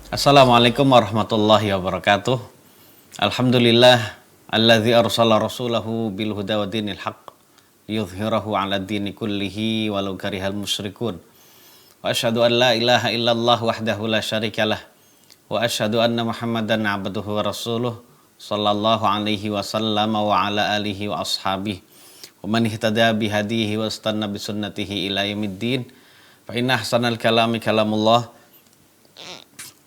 Assalamualaikum warahmatullahi wabarakatuh. Alhamdulillah alladzi arsala rasulahu bil huda wa dinil haqq liyudhhirahu 'ala dini kullihi walau karihal musyrikun. Wa asyhadu an la ilaha illallah wahdahu la syarikalah wa asyhadu anna Muhammadan 'abduhu wa rasuluh sallallahu alaihi wasallam wa ala alihi wa ashabihi wa man ihtada bihadihi wa istanna bi sunnatihi ila yaumiddin. Fa inna ahsanal kalami kalamullah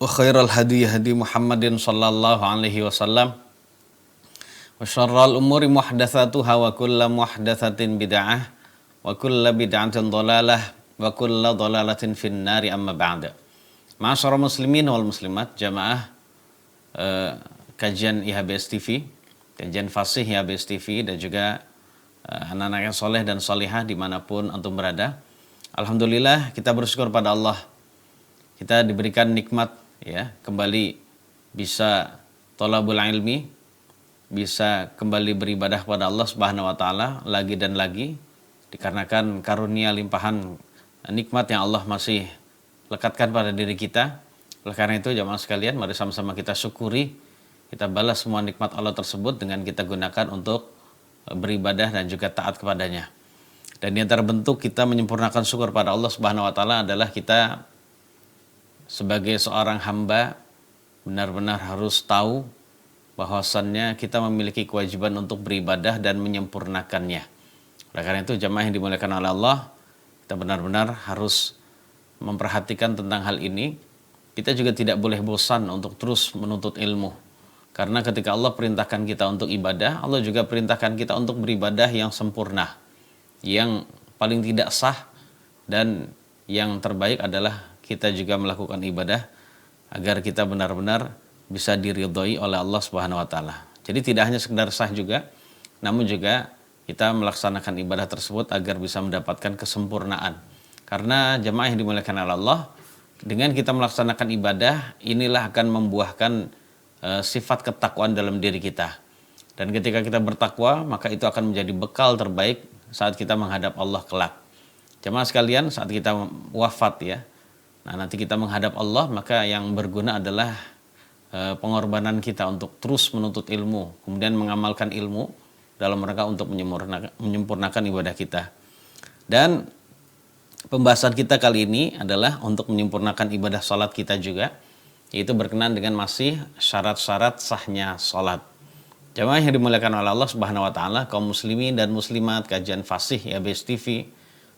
wa khairal hadi hadi Muhammadin sallallahu alaihi wasallam wa syarrul umuri muhdatsatuha wa kullu muhdatsatin bid'ah wa kullu bid'atin dhalalah wa kullu dhalalatin finnari amma ba'da. Ma'asyiral muslimin wal muslimat, jamaah kajian IHBS TV, kajian fasih IHBS TV, dan juga anak-anak yang soleh dan solihah dimanapun antum berada. Alhamdulillah, kita bersyukur pada Allah, kita diberikan nikmat ya, kembali bisa thalabul ilmi, bisa kembali beribadah kepada Allah Subhanahu wa taala lagi dan lagi, dikarenakan karunia limpahan nikmat yang Allah masih lekatkan pada diri kita. Oleh karena itu jamaah sekalian, mari sama-sama kita syukuri, kita balas semua nikmat Allah tersebut dengan kita gunakan untuk beribadah dan juga taat kepadanya. Dan di antara bentuk kita menyempurnakan syukur pada Allah Subhanahu wa taala adalah kita sebagai seorang hamba benar-benar harus tahu bahwasannya kita memiliki kewajiban untuk beribadah dan menyempurnakannya. Oleh karena itu jamaah yang dimuliakan oleh Allah, kita benar-benar harus memperhatikan tentang hal ini. Kita juga tidak boleh bosan untuk terus menuntut ilmu. Karena ketika Allah perintahkan kita untuk ibadah, Allah juga perintahkan kita untuk beribadah yang sempurna. Yang paling tidak sah dan yang terbaik adalah kita juga melakukan ibadah agar kita benar-benar bisa diridhoi oleh Allah Subhanahu wa taala. Jadi tidak hanya sekedar sah juga, namun juga kita melaksanakan ibadah tersebut agar bisa mendapatkan kesempurnaan. Karena jemaah yang dimuliakan oleh Allah, dengan kita melaksanakan ibadah, inilah akan membuahkan sifat ketakwaan dalam diri kita. Dan ketika kita bertakwa, maka itu akan menjadi bekal terbaik saat kita menghadap Allah kelak. Jemaah sekalian, saat kita wafat ya, nah nanti kita menghadap Allah, maka yang berguna adalah pengorbanan kita untuk terus menuntut ilmu, kemudian mengamalkan ilmu dalam rangka untuk menyempurnakan ibadah kita. Dan pembahasan kita kali ini adalah untuk menyempurnakan ibadah salat kita juga, yaitu berkenaan dengan masih syarat-syarat sahnya salat. Jamaah yang dimuliakan oleh Allah Subhanahu wa taala, kaum muslimin dan muslimat, kajian fasih IHBS TV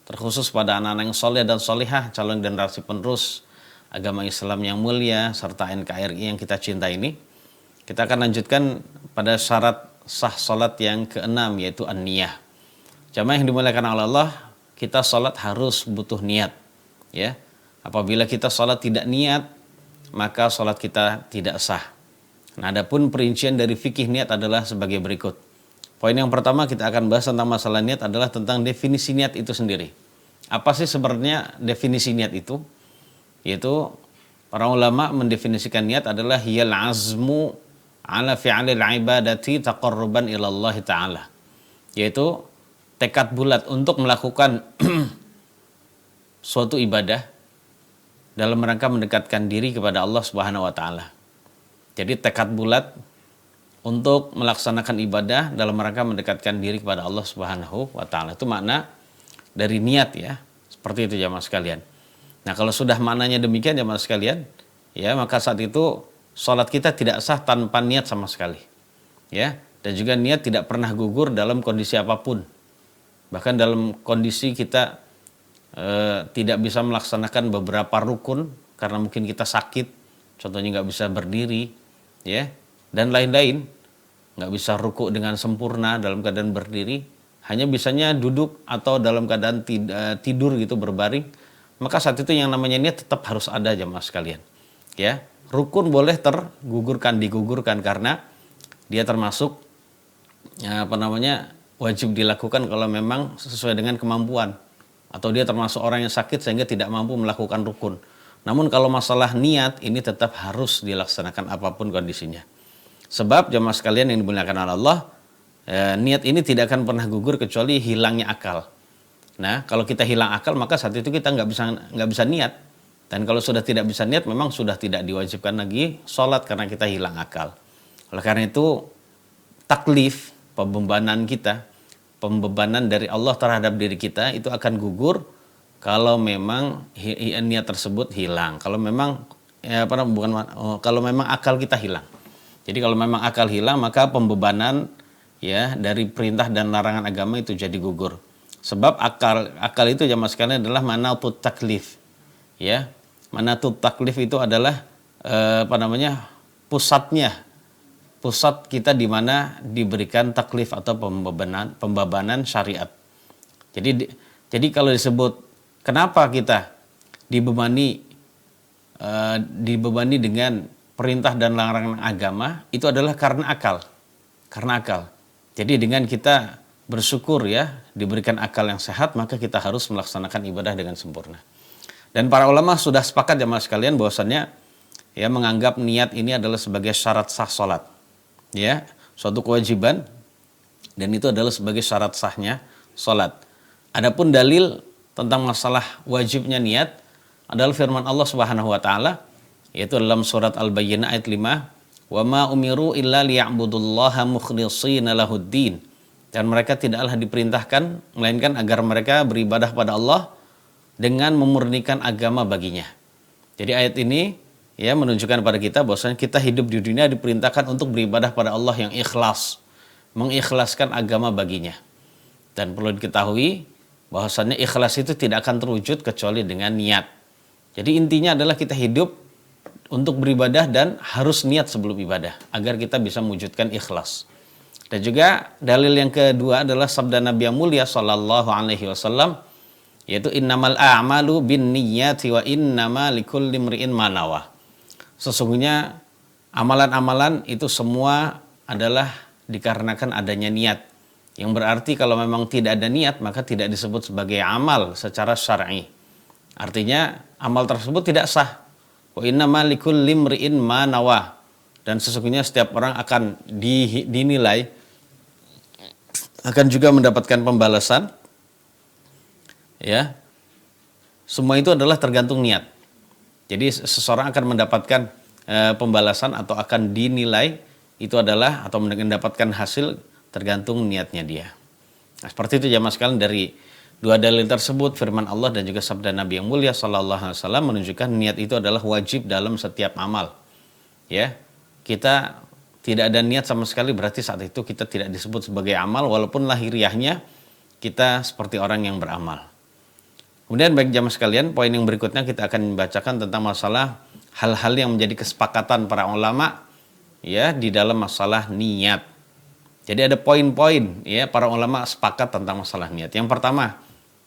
terkhusus pada anak-anak yang soleh dan solihah, calon generasi penerus agama Islam yang mulia serta NKRI yang kita cinta ini. Kita akan lanjutkan pada syarat sah salat yang keenam, yaitu an-niyah. Jamaah yang dimuliakan oleh Allah, kita salat harus butuh niat ya. Apabila kita salat tidak niat, maka salat kita tidak sah. Nah, adapun perincian dari fikih niat adalah sebagai berikut. Poin yang pertama kita akan bahas tentang masalah niat adalah tentang definisi niat itu sendiri. Apa sih sebenarnya definisi niat itu? Yaitu para ulama mendefinisikan niat adalah hiyal azmu ala fi'alil ibadati taqarruban ila Allah Ta'ala. Yaitu tekad bulat untuk melakukan suatu ibadah dalam rangka mendekatkan diri kepada Allah Subhanahu wa taala. Jadi tekad bulat untuk melaksanakan ibadah dalam rangka mendekatkan diri kepada Allah Subhanahu wa taala. Itu makna dari niat ya. Seperti itu jamaah sekalian. Nah, kalau sudah maknanya demikian jamaah sekalian, ya maka saat itu salat kita tidak sah tanpa niat sama sekali. Ya, dan juga niat tidak pernah gugur dalam kondisi apapun. Bahkan dalam kondisi kita tidak bisa melaksanakan beberapa rukun karena mungkin kita sakit, contohnya nggak bisa berdiri, ya, dan lain-lain, nggak bisa ruku dengan sempurna dalam keadaan berdiri, hanya bisanya duduk atau dalam keadaan tidur gitu berbaring, maka saat itu yang namanya niat tetap harus ada jamaah sekalian. Ya, rukun boleh digugurkan karena dia termasuk wajib dilakukan kalau memang sesuai dengan kemampuan, atau dia termasuk orang yang sakit sehingga tidak mampu melakukan rukun. Namun kalau masalah niat ini tetap harus dilaksanakan apapun kondisinya. Sebab jamaah sekalian yang dimuliakan oleh Allah, niat ini tidak akan pernah gugur kecuali hilangnya akal. Nah, kalau kita hilang akal maka saat itu kita nggak bisa niat. Dan kalau sudah tidak bisa niat, memang sudah tidak diwajibkan lagi sholat karena kita hilang akal. Oleh karena itu, taklif, pembebanan kita, pembebanan dari Allah terhadap diri kita itu akan gugur kalau memang niat tersebut hilang. Kalau memang kalau memang akal kita hilang. Jadi kalau memang akal hilang, maka pembebanan ya dari perintah dan larangan agama itu jadi gugur. Sebab akal itu jamaah sekalian adalah manatut taklif. Ya. Manatut taklif itu adalah pusat kita di mana diberikan taklif atau pembebanan syariat. Jadi kalau disebut kenapa kita dibebani dengan perintah dan larangan agama, itu adalah karena akal. Karena akal. Jadi dengan kita bersyukur ya, diberikan akal yang sehat, maka kita harus melaksanakan ibadah dengan sempurna. Dan para ulama sudah sepakat jamaah sekalian bahwasannya ya menganggap niat ini adalah sebagai syarat sah salat. Ya, suatu kewajiban dan itu adalah sebagai syarat sahnya salat. Adapun dalil tentang masalah wajibnya niat adalah firman Allah Subhanahu wa taala yaitu dalam surat Al-Bayyinah ayat 5, "Wa ma umiru illa liya'budullaha mukhlishina lahuddin." Dan mereka tidaklah diperintahkan melainkan agar mereka beribadah pada Allah dengan memurnikan agama baginya. Jadi ayat ini ya menunjukkan pada kita bahwasanya kita hidup di dunia diperintahkan untuk beribadah pada Allah yang ikhlas, mengikhlaskan agama baginya. Dan perlu diketahui bahwasannya ikhlas itu tidak akan terwujud kecuali dengan niat. Jadi intinya adalah kita hidup untuk beribadah dan harus niat sebelum ibadah agar kita bisa mewujudkan ikhlas. Dan juga dalil yang kedua adalah sabda Nabi yang mulia sallallahu alaihi wasallam yaitu innamal a'malu binniyati wa innama likulli imri'in ma nawa. Sesungguhnya amalan-amalan itu semua adalah dikarenakan adanya niat. Yang berarti kalau memang tidak ada niat maka tidak disebut sebagai amal secara syar'i. Artinya amal tersebut tidak sah. Wa innama likulli imri'in ma nawa. Dan sesungguhnya setiap orang akan dinilai akan juga mendapatkan pembalasan. Ya. Semua itu adalah tergantung niat. Jadi seseorang akan mendapatkan pembalasan atau akan dinilai itu adalah atau mendapatkan hasil tergantung niatnya dia. Nah, seperti itu jamaah sekalian dari dua dalil tersebut firman Allah dan juga sabda Nabi yang mulia sallallahu alaihi wasallam menunjukkan niat itu adalah wajib dalam setiap amal. Ya. Kita tidak ada niat sama sekali berarti saat itu kita tidak disebut sebagai amal walaupun lahiriahnya kita seperti orang yang beramal. Kemudian baik jamaah sekalian, poin yang berikutnya kita akan membacakan tentang masalah hal-hal yang menjadi kesepakatan para ulama ya di dalam masalah niat. Jadi ada poin-poin ya para ulama sepakat tentang masalah niat. Yang pertama,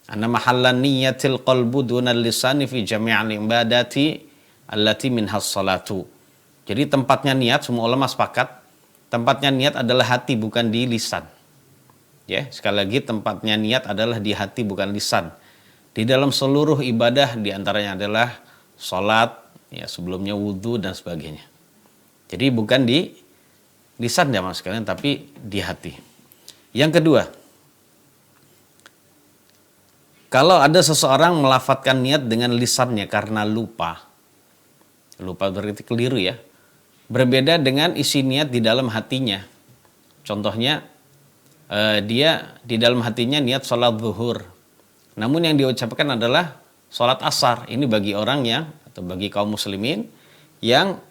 anna mahallan niyatil qalbu dunal lisani fi jami'il ibadati allati minhas salatu. Jadi tempatnya niat semua ulama sepakat, tempatnya niat adalah hati bukan di lisan. Ya, sekali lagi tempatnya niat adalah di hati bukan lisan. Di dalam seluruh ibadah diantaranya adalah sholat, ya sebelumnya wudhu dan sebagainya. Jadi bukan di lisan jamaah sekalian, tapi di hati. Yang kedua, kalau ada seseorang melafadzkan niat dengan lisannya karena lupa berarti keliru ya, berbeda dengan isi niat di dalam hatinya. Contohnya, dia di dalam hatinya niat sholat zuhur. Namun yang diucapkan adalah sholat asar. Ini bagi orang yang atau bagi kaum muslimin yang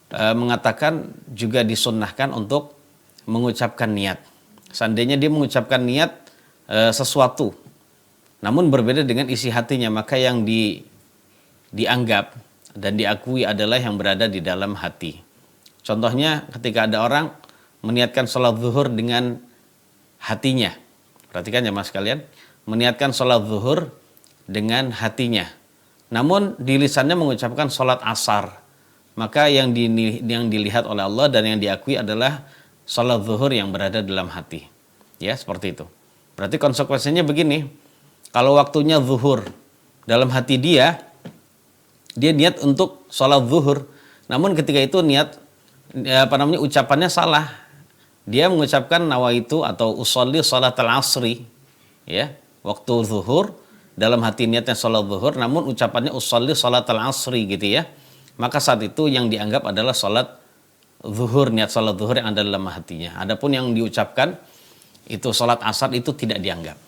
mengatakan juga disunnahkan untuk mengucapkan niat. Seandainya dia mengucapkan niat sesuatu, namun berbeda dengan isi hatinya, maka yang dianggap dan diakui adalah yang berada di dalam hati. Contohnya ketika ada orang meniatkan sholat zuhur dengan hatinya. Perhatikan ya mas sekalian. Meniatkan sholat zuhur dengan hatinya. Namun di lisannya mengucapkan sholat asar. Maka yang dilihat oleh Allah dan yang diakui adalah sholat zuhur yang berada dalam hati. Ya seperti itu. Berarti konsekuensinya begini. Kalau waktunya zuhur dalam hati dia niat untuk sholat zuhur. Namun ketika itu ucapannya salah. Dia mengucapkan nawaitu atau usolli sholat al-asri. Ya. Waktu zuhur dalam hati niatnya sholat zuhur, namun ucapannya usolli sholat al-asri gitu ya, maka saat itu yang dianggap adalah sholat zuhur, niat sholat zuhur yang ada dalam hatinya. Adapun yang diucapkan itu sholat asar itu tidak dianggap.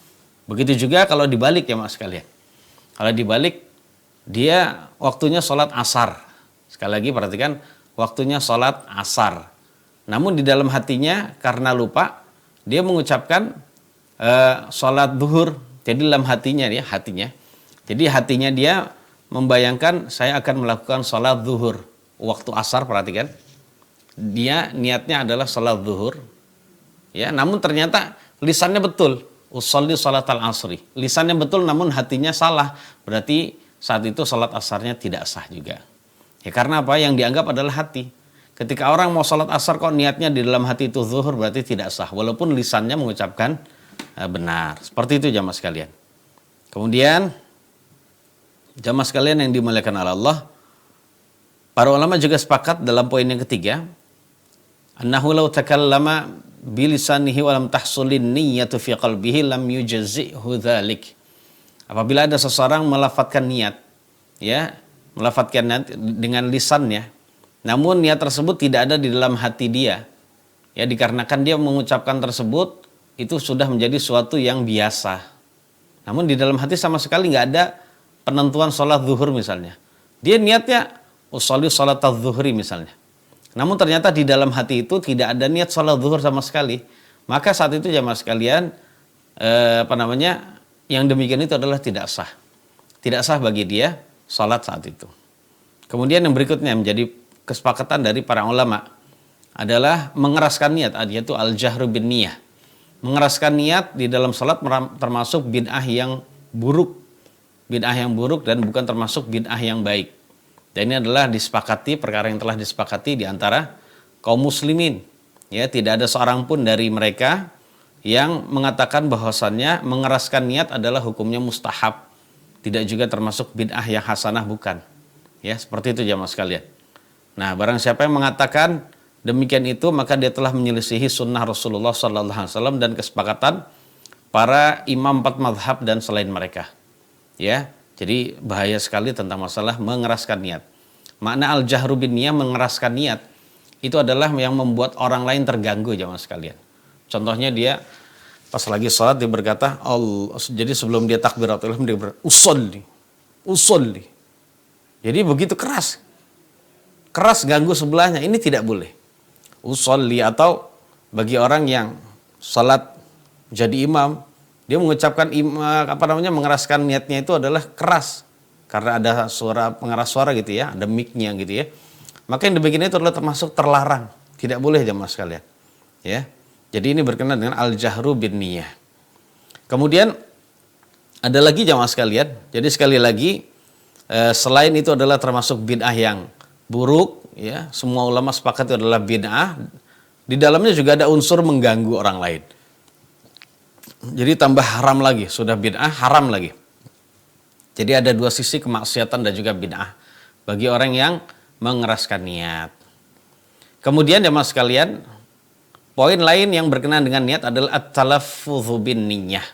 Begitu juga kalau dibalik ya mas sekalian. Kalau dibalik dia waktunya sholat asar. Sekali lagi perhatikan, waktunya sholat asar. Namun di dalam hatinya karena lupa dia mengucapkan sholat zuhur. Jadi dalam hatinya dia Jadi hatinya dia membayangkan saya akan melakukan sholat zuhur waktu asar, perhatikan. Dia niatnya adalah sholat zuhur. Ya, namun ternyata lisannya betul, usolli sholat al-asri. Lisannya betul namun hatinya salah. Berarti saat itu sholat asarnya tidak sah juga. Ya karena apa? Yang dianggap adalah hati. Ketika orang mau sholat asar kok niatnya di dalam hati itu zuhur, berarti tidak sah. Walaupun lisannya mengucapkan benar. Seperti itu jamaah sekalian. Kemudian jamaah sekalian yang dimuliakan oleh Allah, para ulama juga sepakat dalam poin yang ketiga, annahu law takallama bilisanihi wa lam tahsulin niyyatu fi qalbihi lam yujzi'hu dzalik. Apabila ada seseorang melafatkan niat, ya, melafatkan niat dengan lisannya, namun niat tersebut tidak ada di dalam hati dia, ya, dikarenakan dia mengucapkan tersebut itu sudah menjadi suatu yang biasa. Namun di dalam hati sama sekali nggak ada penentuan sholat zuhur misalnya. Dia niatnya usolli sholat az-zuhri misalnya. Namun ternyata di dalam hati itu tidak ada niat sholat zuhur sama sekali. Maka saat itu jamaah sekalian, yang demikian itu adalah tidak sah. Tidak sah bagi dia sholat saat itu. Kemudian yang berikutnya menjadi kesepakatan dari para ulama adalah mengeraskan niat, yaitu al-jahru bin niyah. Mengeraskan niat di dalam sholat termasuk bid'ah yang buruk. Bid'ah yang buruk dan bukan termasuk bid'ah yang baik. Dan ini adalah disepakati, perkara yang telah disepakati di antara kaum muslimin. Ya, tidak ada seorang pun dari mereka yang mengatakan bahwasannya mengeraskan niat adalah hukumnya mustahab. Tidak juga termasuk bid'ah yang hasanah, bukan. Ya, seperti itu jamaah sekalian. Nah, barang siapa yang mengatakan demikian itu, maka dia telah menyelisihi sunnah Rasulullah SAW dan kesepakatan para imam 4 mazhab dan selain mereka. Ya, jadi bahaya sekali tentang masalah mengeraskan niat. Makna al-jahru bin niyah, mengeraskan niat, itu adalah yang membuat orang lain terganggu jamaah sekalian. Contohnya dia pas lagi sholat dia berkata Allah, jadi sebelum dia takbiratul ihram dia berkata usolli. Jadi begitu keras ganggu sebelahnya, ini tidak boleh. Usolli, atau bagi orang yang sholat jadi imam, dia mengucapkan mengeraskan niatnya itu adalah keras karena ada suara pengeras suara gitu ya, ada mic-nya gitu ya. Maka yang demikian itu adalah termasuk terlarang, tidak boleh jamaah sekalian. Ya. Jadi ini berkenaan dengan al-jahru bin niyah. Kemudian ada lagi jamaah sekalian. Jadi sekali lagi selain itu adalah termasuk bid'ah yang buruk, ya. Semua ulama sepakat itu adalah bid'ah. Di dalamnya juga ada unsur mengganggu orang lain. Jadi tambah haram lagi, sudah bid'ah haram lagi. Jadi ada dua sisi kemaksiatan dan juga bid'ah bagi orang yang mengeraskan niat. Kemudian jamaah sekalian, poin lain yang berkenaan dengan niat adalah at-talaffudzu bin niyyah,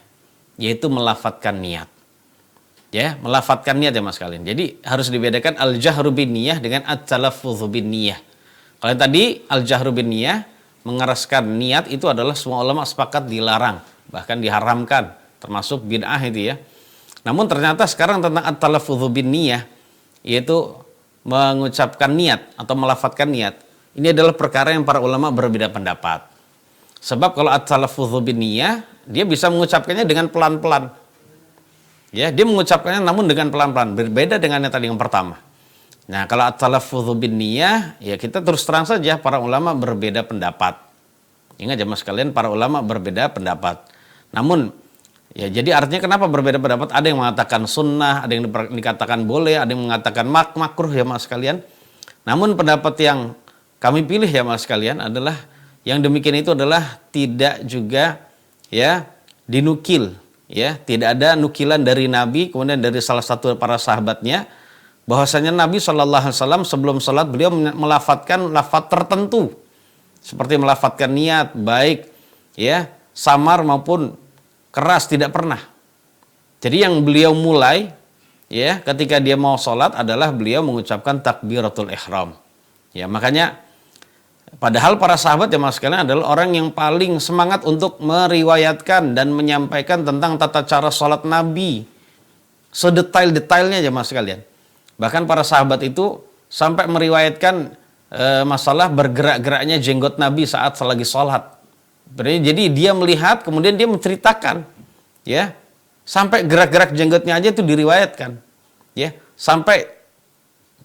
yaitu melafatkan niat. Ya, melafatkan niat ya Mas kalian. Jadi harus dibedakan al-jahru bin niyah dengan at-talaffudzu bin niyah. Kalau tadi al-jahru bin niyah, mengeraskan niat, itu adalah semua ulama sepakat dilarang, bahkan diharamkan, termasuk bid'ah itu ya. Namun ternyata sekarang tentang at-talaffudzu bin niyah, yaitu mengucapkan niat atau melafatkan niat, ini adalah perkara yang para ulama berbeda pendapat. Sebab kalau at-talaffudzu bin niyah, dia bisa mengucapkannya dengan pelan-pelan. Ya, dia mengucapkannya namun dengan pelan-pelan, berbeda dengan yang tadi yang pertama. Nah, kalau at-talaffudzu bin niyah, ya kita terus terang saja para ulama berbeda pendapat. Ingat jemaah sekalian, para ulama berbeda pendapat. Namun, ya jadi artinya kenapa berbeda pendapat? Ada yang mengatakan sunnah, ada yang dikatakan boleh, ada yang mengatakan makruh ya jemaah sekalian. Namun pendapat yang kami pilih ya jemaah sekalian adalah yang demikian itu adalah tidak juga ya dinukil. Ya, tidak ada nukilan dari Nabi, kemudian dari salah satu para sahabatnya, bahwasanya Nabi SAW sebelum sholat beliau melafatkan lafaz tertentu, seperti melafatkan niat, baik ya samar maupun keras, tidak pernah. Jadi yang beliau mulai ya ketika dia mau sholat adalah beliau mengucapkan takbiratul ihram. Ya, makanya padahal para sahabat jemaah sekalian adalah orang yang paling semangat untuk meriwayatkan dan menyampaikan tentang tata cara sholat Nabi. Sedetail-detailnya jemaah sekalian. Bahkan para sahabat itu sampai meriwayatkan masalah bergerak-geraknya jenggot Nabi saat lagi sholat. Jadi dia melihat kemudian dia menceritakan. Ya, sampai gerak-gerak jenggotnya aja itu diriwayatkan. Ya, sampai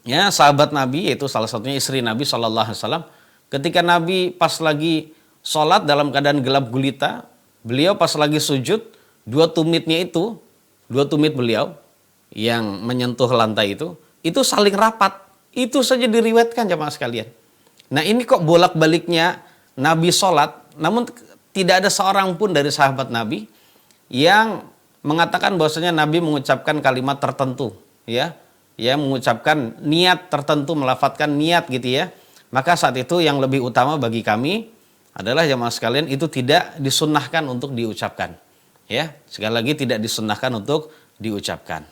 ya sahabat Nabi yaitu salah satunya istri Nabi SAW, ketika Nabi pas lagi sholat dalam keadaan gelap gulita, beliau pas lagi sujud, dua tumit beliau yang menyentuh lantai itu saling rapat. Itu saja diriwayatkan jemaah sekalian. Nah ini kok bolak-baliknya Nabi sholat, namun tidak ada seorang pun dari sahabat Nabi yang mengatakan bahwasanya Nabi mengucapkan kalimat tertentu, ya mengucapkan niat tertentu, melafadzkan niat gitu ya. Maka saat itu yang lebih utama bagi kami adalah jemaah sekalian itu tidak disunnahkan untuk diucapkan. Ya, sekali lagi tidak disunnahkan untuk diucapkan.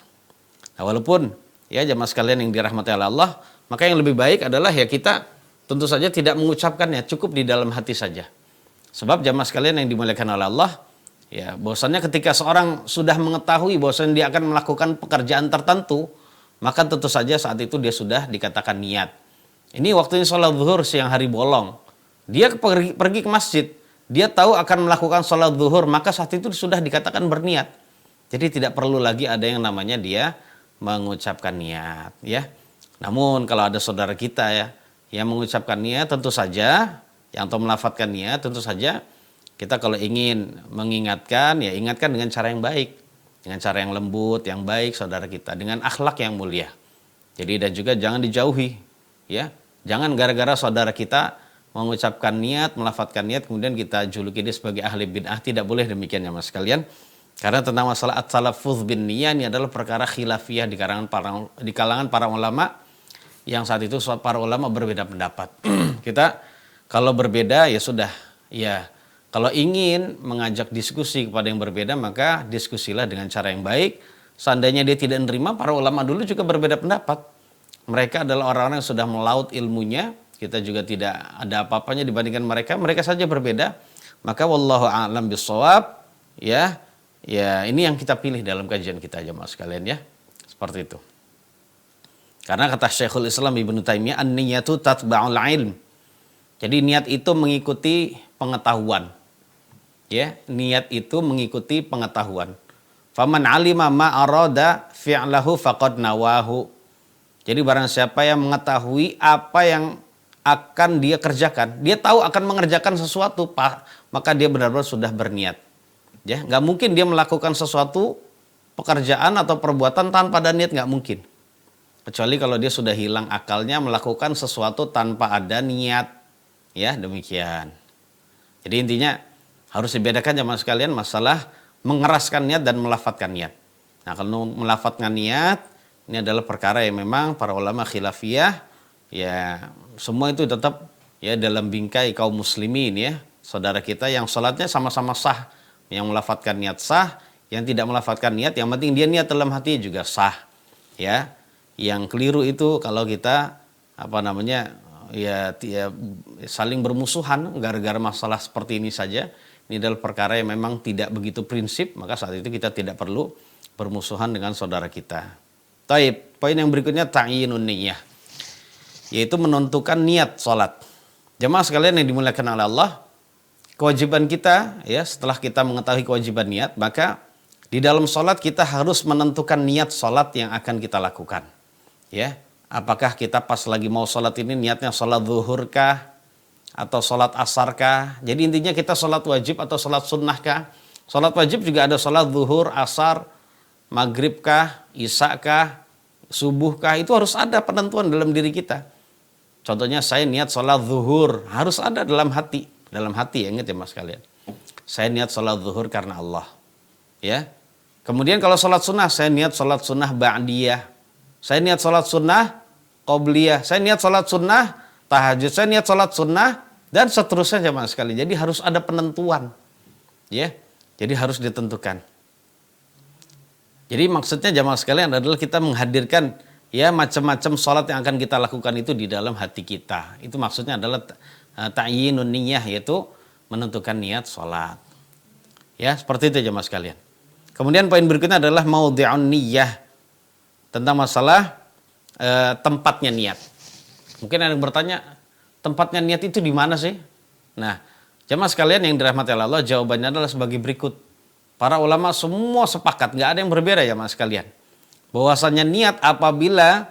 Nah, walaupun ya jemaah sekalian yang dirahmati oleh Allah, maka yang lebih baik adalah ya kita tentu saja tidak mengucapkannya, cukup di dalam hati saja. Sebab jemaah sekalian yang dimuliakan oleh Allah, ya bahwasannya ketika seorang sudah mengetahui bahwasannya dia akan melakukan pekerjaan tertentu, maka tentu saja saat itu dia sudah dikatakan niat. Ini waktunya sholat zuhur siang hari bolong. Dia pergi ke masjid, dia tahu akan melakukan sholat zuhur, maka saat itu sudah dikatakan berniat. Jadi tidak perlu lagi ada yang namanya dia mengucapkan niat, ya. Namun kalau ada saudara kita ya yang mengucapkan niat, tentu saja yang atau melafadzkan niat, tentu saja kita kalau ingin mengingatkan, ya ingatkan dengan cara yang baik, dengan cara yang lembut, yang baik saudara kita, dengan akhlak yang mulia. Jadi dan juga jangan dijauhi, ya. Jangan gara-gara saudara kita mengucapkan niat, melafadzkan niat, kemudian kita juluki dia sebagai ahli bid'ah. Tidak boleh demikian ya mas sekalian. Karena tentang masalah at-talaffuz bin niyah ini adalah perkara khilafiyah di kalangan para ulama, yang saat itu para ulama berbeda pendapat. Kita kalau berbeda ya sudah, ya kalau ingin mengajak diskusi kepada yang berbeda, maka diskusilah dengan cara yang baik. Seandainya dia tidak menerima, para ulama dulu juga berbeda pendapat. Mereka adalah orang-orang yang sudah melaut ilmunya, kita juga tidak ada apa-apanya dibandingkan mereka saja berbeda. Maka wallahu a'lam bishawab, ya ini yang kita pilih dalam kajian kita aja mas sekalian ya. Seperti itu. Karena kata Syekhul Islam Ibnu Taimiyah, an-niyatu tatba'ul ilm. Jadi niat itu mengikuti pengetahuan. Ya, niat itu mengikuti pengetahuan. Faman alima ma arada fi'lahu faqad nawahu. Jadi barang siapa yang mengetahui apa yang akan dia kerjakan, dia tahu akan mengerjakan sesuatu, maka dia benar-benar sudah berniat. Ya, nggak mungkin dia melakukan sesuatu pekerjaan atau perbuatan tanpa ada niat, nggak mungkin. Kecuali kalau dia sudah hilang akalnya melakukan sesuatu tanpa ada niat. Ya, demikian. Jadi intinya harus dibedakan jemaah sekalian masalah mengeraskan niat dan melafadzkan niat. Nah, kalau melafadzkan niat, ini adalah perkara yang memang para ulama khilafiyah, ya semua itu tetap ya dalam bingkai kaum muslimin ya. Saudara kita yang sholatnya sama-sama sah. Yang melafadzkan niat sah, yang tidak melafadzkan niat, yang penting dia niat dalam hati juga sah. Ya. Yang keliru itu kalau kita saling bermusuhan gara-gara masalah seperti ini saja. Ini adalah perkara yang memang tidak begitu prinsip, maka saat itu kita tidak perlu bermusuhan dengan saudara kita. Taib, poin yang berikutnya ta'yinun niyah, yaitu menentukan niat sholat. Jemaah sekalian yang dimuliakan oleh Allah, kewajiban kita ya setelah kita mengetahui kewajiban niat, maka di dalam sholat kita harus menentukan niat sholat yang akan kita lakukan. Ya, apakah kita pas lagi mau sholat ini niatnya sholat zuhur kah atau sholat asar kah? Jadi intinya kita sholat wajib atau sholat sunnah kah? Sholat wajib juga ada sholat zuhur, asar, maghrib kah, isya kah, subuh kah? Itu harus ada penentuan dalam diri kita. Contohnya saya niat sholat zuhur, harus ada dalam hati ya, ingat ya mas kalian. Saya niat sholat zuhur karena Allah. Ya. Kemudian kalau sholat sunnah, saya niat sholat sunnah ba'diyah. Saya niat sholat sunnah qobliyah. Saya niat sholat sunnah tahajud. Saya niat sholat sunnah dan seterusnya jemaah sekali. Jadi harus ada penentuan. Ya. Jadi harus ditentukan. Jadi maksudnya jamaah sekalian adalah kita menghadirkan ya macam-macam sholat yang akan kita lakukan itu di dalam hati kita. Itu maksudnya adalah ta'yinun niyah, yaitu menentukan niat sholat. Ya, seperti itu jamaah sekalian. Kemudian poin berikutnya adalah maudhi'un niyah, tentang masalah tempatnya niat. Mungkin ada yang bertanya, tempatnya niat itu di mana sih? Nah, jamaah sekalian yang dirahmati Allah, jawabannya adalah sebagai berikut. Para ulama semua sepakat, nggak ada yang berbeda ya mas sekalian. Bahwasanya niat apabila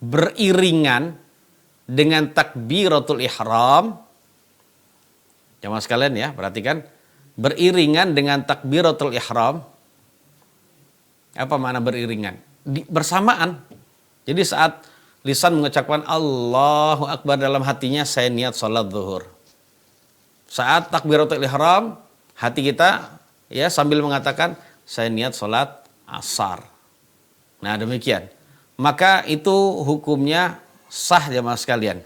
beriringan dengan takbiratul ihram, ya mas sekalian ya, perhatikan, beriringan dengan takbiratul ihram. Apa makna beriringan? Bersamaan. Jadi saat lisan mengucapkan Allahu Akbar, dalam hatinya saya niat sholat zuhur. Saat takbiratul ihram, hati kita ya sambil mengatakan saya niat sholat asar. Nah demikian. Maka itu hukumnya sah jamaah sekalian.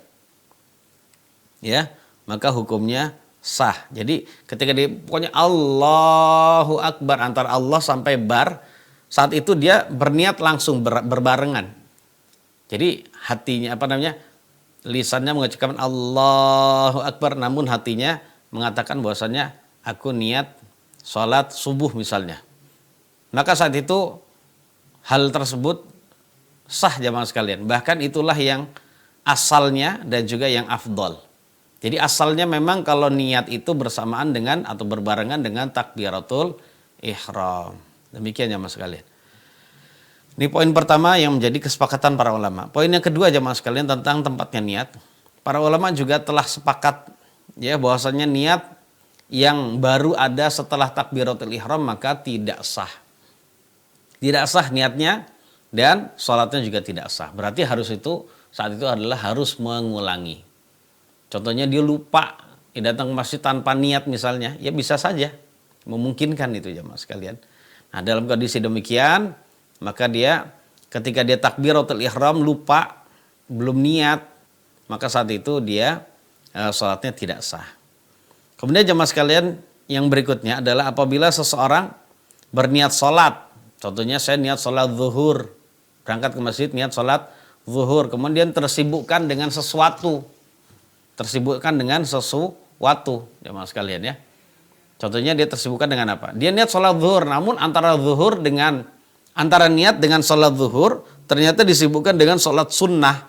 Ya, maka hukumnya sah. Jadi ketika dia pokoknya Allahu Akbar, antara Allah sampai bar, saat itu dia berniat langsung berbarengan. Jadi hatinya lisannya mengucapkan Allahu Akbar, namun hatinya mengatakan bahwasannya aku niat sholat subuh misalnya. Maka saat itu hal tersebut sah jamaah sekalian. Bahkan itulah yang asalnya dan juga yang afdol. Jadi asalnya memang kalau niat itu bersamaan dengan atau berbarengan dengan takbiratul ihram. Demikian jamaah sekalian. Ini poin pertama yang menjadi kesepakatan para ulama. Poin yang kedua jamaah sekalian tentang tempatnya niat. Para ulama juga telah sepakat ya bahwasanya niat yang baru ada setelah takbiratul ihram maka tidak sah. Tidak sah niatnya dan sholatnya juga tidak sah. Berarti saat itu adalah harus mengulangi. Contohnya dia lupa, dia datang ke masjid tanpa niat misalnya, ya bisa saja. Memungkinkan itu jamaah sekalian. Nah dalam kondisi demikian, maka dia ketika dia takbiratul ihram lupa, belum niat, maka saat itu dia sholatnya tidak sah. Kemudian jemaah sekalian yang berikutnya adalah apabila seseorang berniat sholat. Contohnya saya niat sholat zuhur. Berangkat ke masjid niat sholat zuhur. Kemudian tersibukkan dengan sesuatu. Jemaah sekalian ya. Contohnya dia tersibukkan dengan apa? Dia niat sholat zuhur. Namun antara niat dengan sholat zuhur ternyata disibukkan dengan sholat sunnah.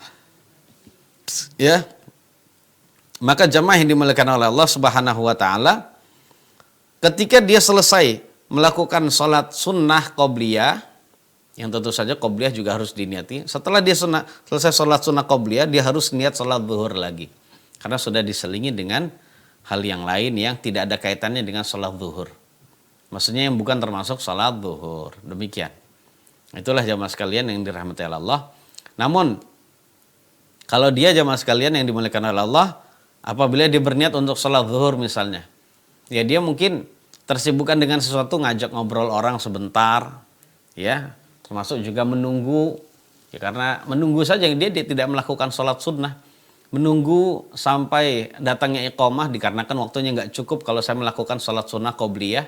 Ya. Maka jamaah yang dimuliakan oleh Allah Subhanahu wa taala, ketika dia selesai melakukan sholat sunnah qobliyah, yang tentu saja qobliyah juga harus diniati. Setelah dia selesai sholat sunnah qobliyah, dia harus niat sholat zuhur lagi. Karena sudah diselingi dengan hal yang lain yang tidak ada kaitannya dengan sholat zuhur. Maksudnya yang bukan termasuk sholat zuhur. Demikian. Itulah jamaah sekalian yang dirahmati Allah. Namun, kalau dia jamaah sekalian yang dimuliakan oleh Allah, apabila dia berniat untuk sholat zuhur misalnya, ya dia mungkin tersibukkan dengan sesuatu, ngajak ngobrol orang sebentar, ya, termasuk juga menunggu, ya karena menunggu saja dia tidak melakukan sholat sunnah, menunggu sampai datangnya iqamah dikarenakan waktunya nggak cukup kalau saya melakukan sholat sunnah qobliyah,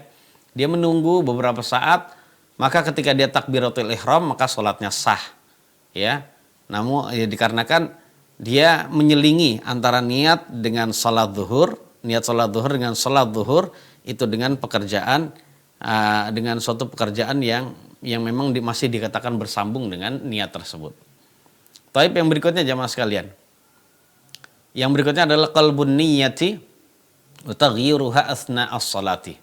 dia menunggu beberapa saat, maka ketika dia takbiratul ihram maka sholatnya sah, ya, namun ya dikarenakan dia menyelingi antara niat dengan sholat zuhur, niat sholat zuhur dengan sholat zuhur itu dengan pekerjaan, dengan suatu pekerjaan yang memang masih dikatakan bersambung dengan niat tersebut. Taib yang berikutnya jamaah sekalian. Yang berikutnya adalah qalbun niyyati wa taghyiruha asna as-salati.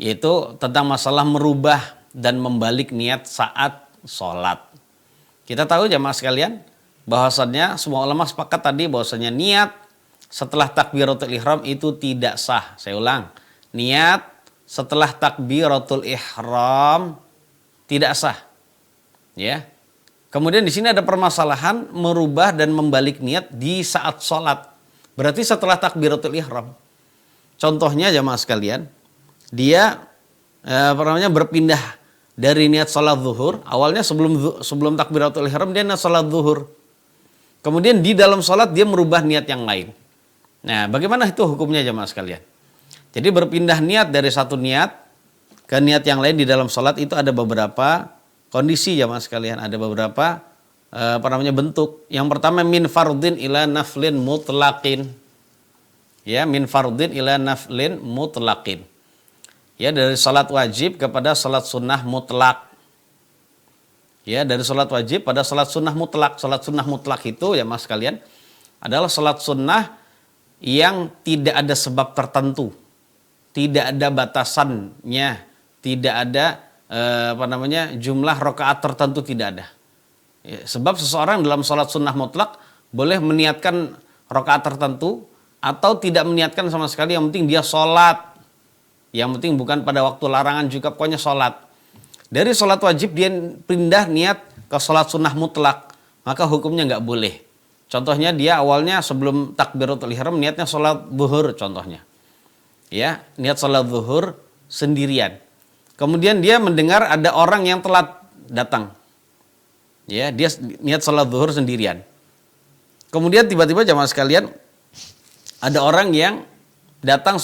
Yaitu tentang masalah merubah dan membalik niat saat sholat. Kita tahu jamaah sekalian, bahwasannya semua ulama sepakat tadi bahwasannya niat setelah takbiratul ihram itu tidak sah. Saya ulang, niat setelah takbiratul ihram tidak sah. Ya. Kemudian di sini ada permasalahan merubah dan membalik niat di saat sholat. Berarti setelah takbiratul ihram. Contohnya jamaah sekalian, dia berpindah dari niat sholat zuhur. Awalnya sebelum takbiratul ihram dia niat sholat zuhur. Kemudian di dalam sholat dia merubah niat yang lain. Nah bagaimana itu hukumnya jamaah sekalian? Jadi berpindah niat dari satu niat ke ke niat yang lain di dalam sholat itu ada beberapa kondisi jamaah sekalian, ada beberapa bentuk. Yang pertama min fardin ila naflin mutlaqin. Ya, min fardin ila naflin mutlaqin. Ya, dari salat wajib kepada salat sunnah mutlak. Ya, dari salat wajib pada salat sunnah mutlak. Salat sunnah mutlak itu ya mas sekalian adalah salat sunnah yang tidak ada sebab tertentu, tidak ada batasannya, tidak ada jumlah rakaat tertentu, tidak ada. Ya, sebab seseorang dalam salat sunnah mutlak boleh meniatkan rakaat tertentu atau tidak meniatkan sama sekali, yang penting dia sholat. Yang penting bukan pada waktu larangan juga, pokoknya sholat. Dari sholat wajib dia pindah niat ke sholat sunnah mutlak, maka hukumnya nggak boleh. Contohnya dia awalnya sebelum takbiratul ihram niatnya sholat zuhur contohnya. Ya, niat sholat zuhur sendirian. Kemudian dia mendengar ada orang yang telat datang. Ya, dia niat sholat zuhur sendirian. Kemudian tiba-tiba jamaah sekalian ada orang yang datang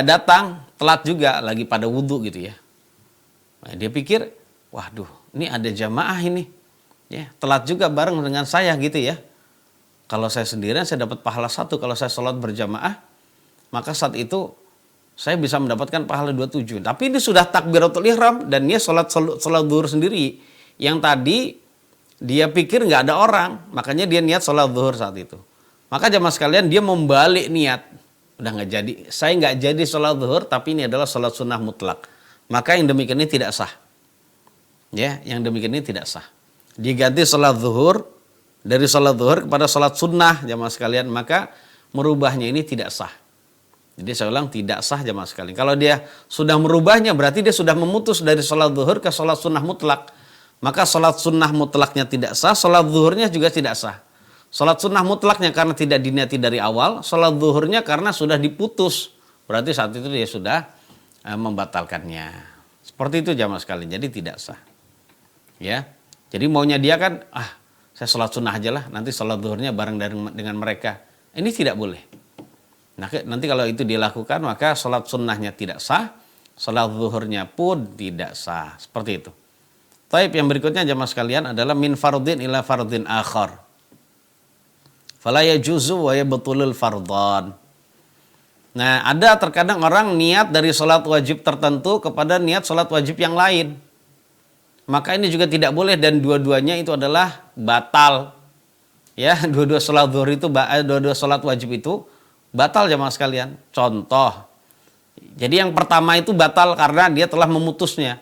datang telat juga, lagi pada wudhu gitu ya. Nah, dia pikir, waduh, ini ada jamaah ini, ya telat juga bareng dengan saya gitu ya. Kalau saya sendirian saya dapat pahala 1, kalau saya sholat berjamaah maka saat itu saya bisa mendapatkan pahala 27. Tapi ini sudah takbiratul ihram dan dia sholat zuhur sendiri. Yang tadi dia pikir nggak ada orang, makanya dia niat sholat zuhur saat itu. Maka jamaah sekalian dia membalik niat. Udah nggak jadi, saya nggak jadi sholat zuhur, tapi ini adalah sholat sunnah mutlak. Maka yang demikian ini tidak sah. Ya, yang demikian ini tidak sah. Diganti sholat zuhur, dari sholat zuhur kepada sholat sunnah jamaah sekalian, maka merubahnya ini tidak sah. Jadi saya ulang, tidak sah jamaah sekalian. Kalau dia sudah merubahnya berarti dia sudah memutus dari sholat zuhur ke sholat sunnah mutlak. Maka sholat sunnah mutlaknya tidak sah, sholat zuhurnya juga tidak sah. Sholat sunnah mutlaknya karena tidak diniati dari awal, sholat zuhurnya karena sudah diputus. Berarti saat itu dia sudah membatalkannya. Seperti itu jamaah sekalian, jadi tidak sah. Ya, jadi maunya dia kan, saya sholat sunnah aja lah, nanti sholat zuhurnya bareng dengan mereka. Ini tidak boleh. Nah, nanti kalau itu dilakukan maka sholat sunnahnya tidak sah, sholat zuhurnya pun tidak sah. Seperti itu. Taib yang berikutnya jamaah sekalian adalah min fardin ila fardin akhar. Fala yajuzu wa yabtulul fardhan. Nah, ada terkadang orang niat dari sholat wajib tertentu kepada niat sholat wajib yang lain. Maka ini juga tidak boleh dan dua-duanya itu adalah batal. Ya, dua-dua sholat zuhur itu, dua-dua sholat wajib itu batal jamaah sekalian. Contoh. Jadi yang pertama itu batal karena dia telah memutusnya.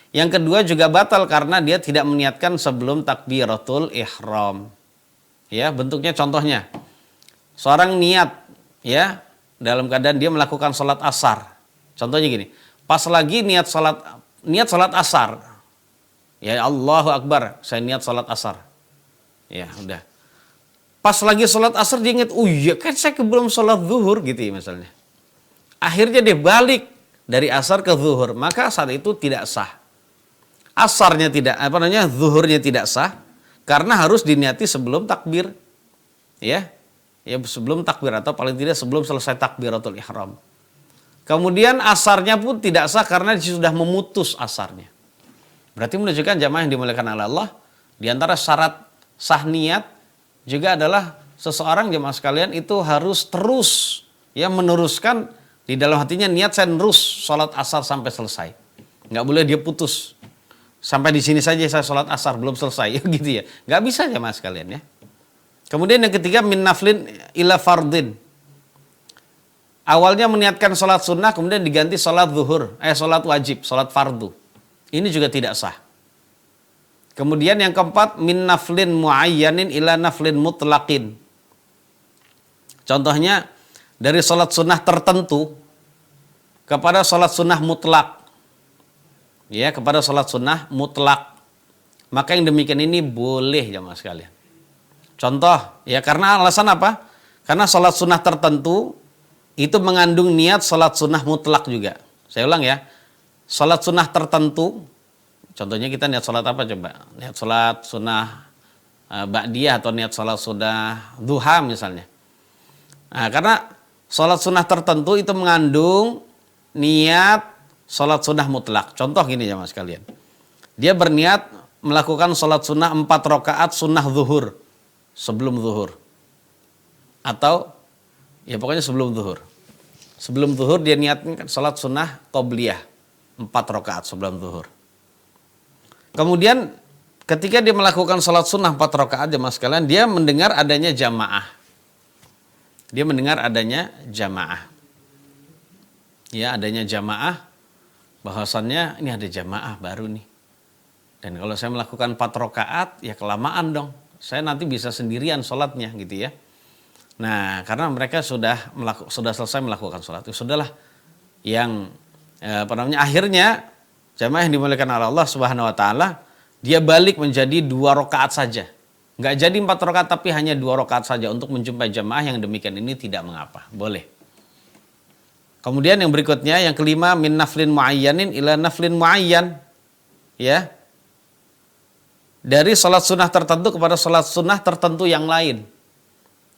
Yang kedua juga batal karena dia tidak meniatkan sebelum takbiratul ihram. Ya, bentuknya contohnya. Seorang niat ya dalam keadaan dia melakukan sholat asar. Contohnya gini, pas lagi niat sholat asar. Ya Allahu Akbar, saya niat sholat asar. Ya, udah. Pas lagi sholat asar dia ingat, oh iya kan saya belum sholat zuhur gitu ya misalnya. Akhirnya dia balik dari asar ke zuhur, maka saat itu tidak sah. Asarnya tidak, zuhurnya tidak sah. Karena harus diniati sebelum takbir. Ya sebelum takbir atau paling tidak sebelum selesai takbiratul ihram. Kemudian asarnya pun tidak sah karena sudah memutus asarnya. Berarti menunjukkan jamaah yang dimuliakan oleh Allah, di antara syarat sah niat juga adalah seseorang jamaah sekalian itu harus terus meneruskan di dalam hatinya niat saya terus sholat asar sampai selesai. Nggak boleh dia putus. Sampai di sini saja saya sholat asar belum selesai gitu ya. Nggak bisa jamaah sekalian ya. Kemudian yang ketiga min naflin ila fardin. Awalnya meniatkan sholat sunnah kemudian diganti sholat zuhur, sholat wajib, sholat fardu. Ini juga tidak sah. Kemudian yang keempat min naflin muayyanin ila naflin mutlaqin. Contohnya dari sholat sunnah tertentu kepada sholat sunnah mutlak. Ya, kepada sholat sunnah mutlak. Maka yang demikian ini boleh jamaah sekalian. Contoh, ya karena alasan apa? Karena sholat sunnah tertentu itu mengandung niat sholat sunnah mutlak juga. Saya ulang ya, sholat sunnah tertentu, contohnya kita niat sholat apa coba? Niat sholat sunnah ba'diyah atau niat sholat sunnah duha misalnya. Nah, karena sholat sunnah tertentu itu mengandung niat sholat sunnah mutlak. Contoh gini ya mas kalian. Dia berniat melakukan sholat sunnah 4 rakaat sunnah zuhur sebelum zuhur. Atau ya pokoknya sebelum zuhur. Sebelum zuhur dia niatkan sholat sunnah qobliyah 4 rakaat sebelum zuhur. Kemudian ketika dia melakukan sholat sunnah 4 rakaat jemaah sekalian, dia mendengar adanya jamaah. Dia mendengar adanya jamaah. Ya, adanya jamaah, bahwasannya ini ada jamaah baru nih. Dan kalau saya melakukan 4 rakaat, ya kelamaan dong. Saya nanti bisa sendirian sholatnya gitu ya. Nah, karena mereka sudah selesai melakukan sholat, itu sudahlah yang akhirnya jamaah yang dimuliakan oleh Allah Subhanahu Wa Taala, dia balik menjadi 2 rakaat saja. Nggak jadi 4 rakaat tapi hanya 2 rakaat saja untuk menjumpai jamaah yang demikian ini tidak mengapa, boleh. Kemudian yang berikutnya, yang kelima, min naflin muayyanin ila naflin muayyan. Ya. Dari salat sunnah tertentu kepada salat sunnah tertentu yang lain.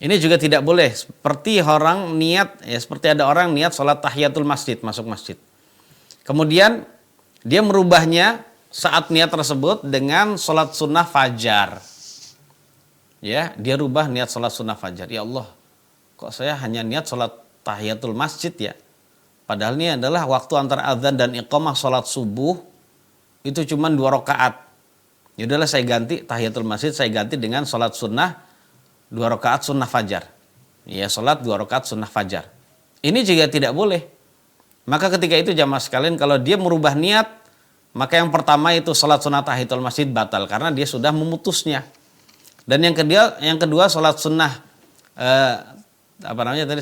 Ini juga tidak boleh. Seperti orang niat, ya seperti ada orang niat salat tahiyatul masjid, masuk masjid. Kemudian dia merubahnya saat niat tersebut dengan salat sunnah fajar. Ya, dia rubah niat salat sunnah fajar. Ya Allah, kok saya hanya niat salat tahiyatul masjid ya? Padahal ini adalah waktu antara azan dan iqamah salat subuh itu cuma 2 rakaat. Ya udahlah saya ganti tahiyatul masjid, saya ganti dengan salat sunnah 2 rakaat sunnah fajar. Ya, salat 2 rakaat sunnah fajar. Ini juga tidak boleh. Maka ketika itu jamaah sekalian, kalau dia merubah niat, maka yang pertama itu salat sunnah tahiyatul masjid batal karena dia sudah memutusnya. Dan yang kedua salat sunnah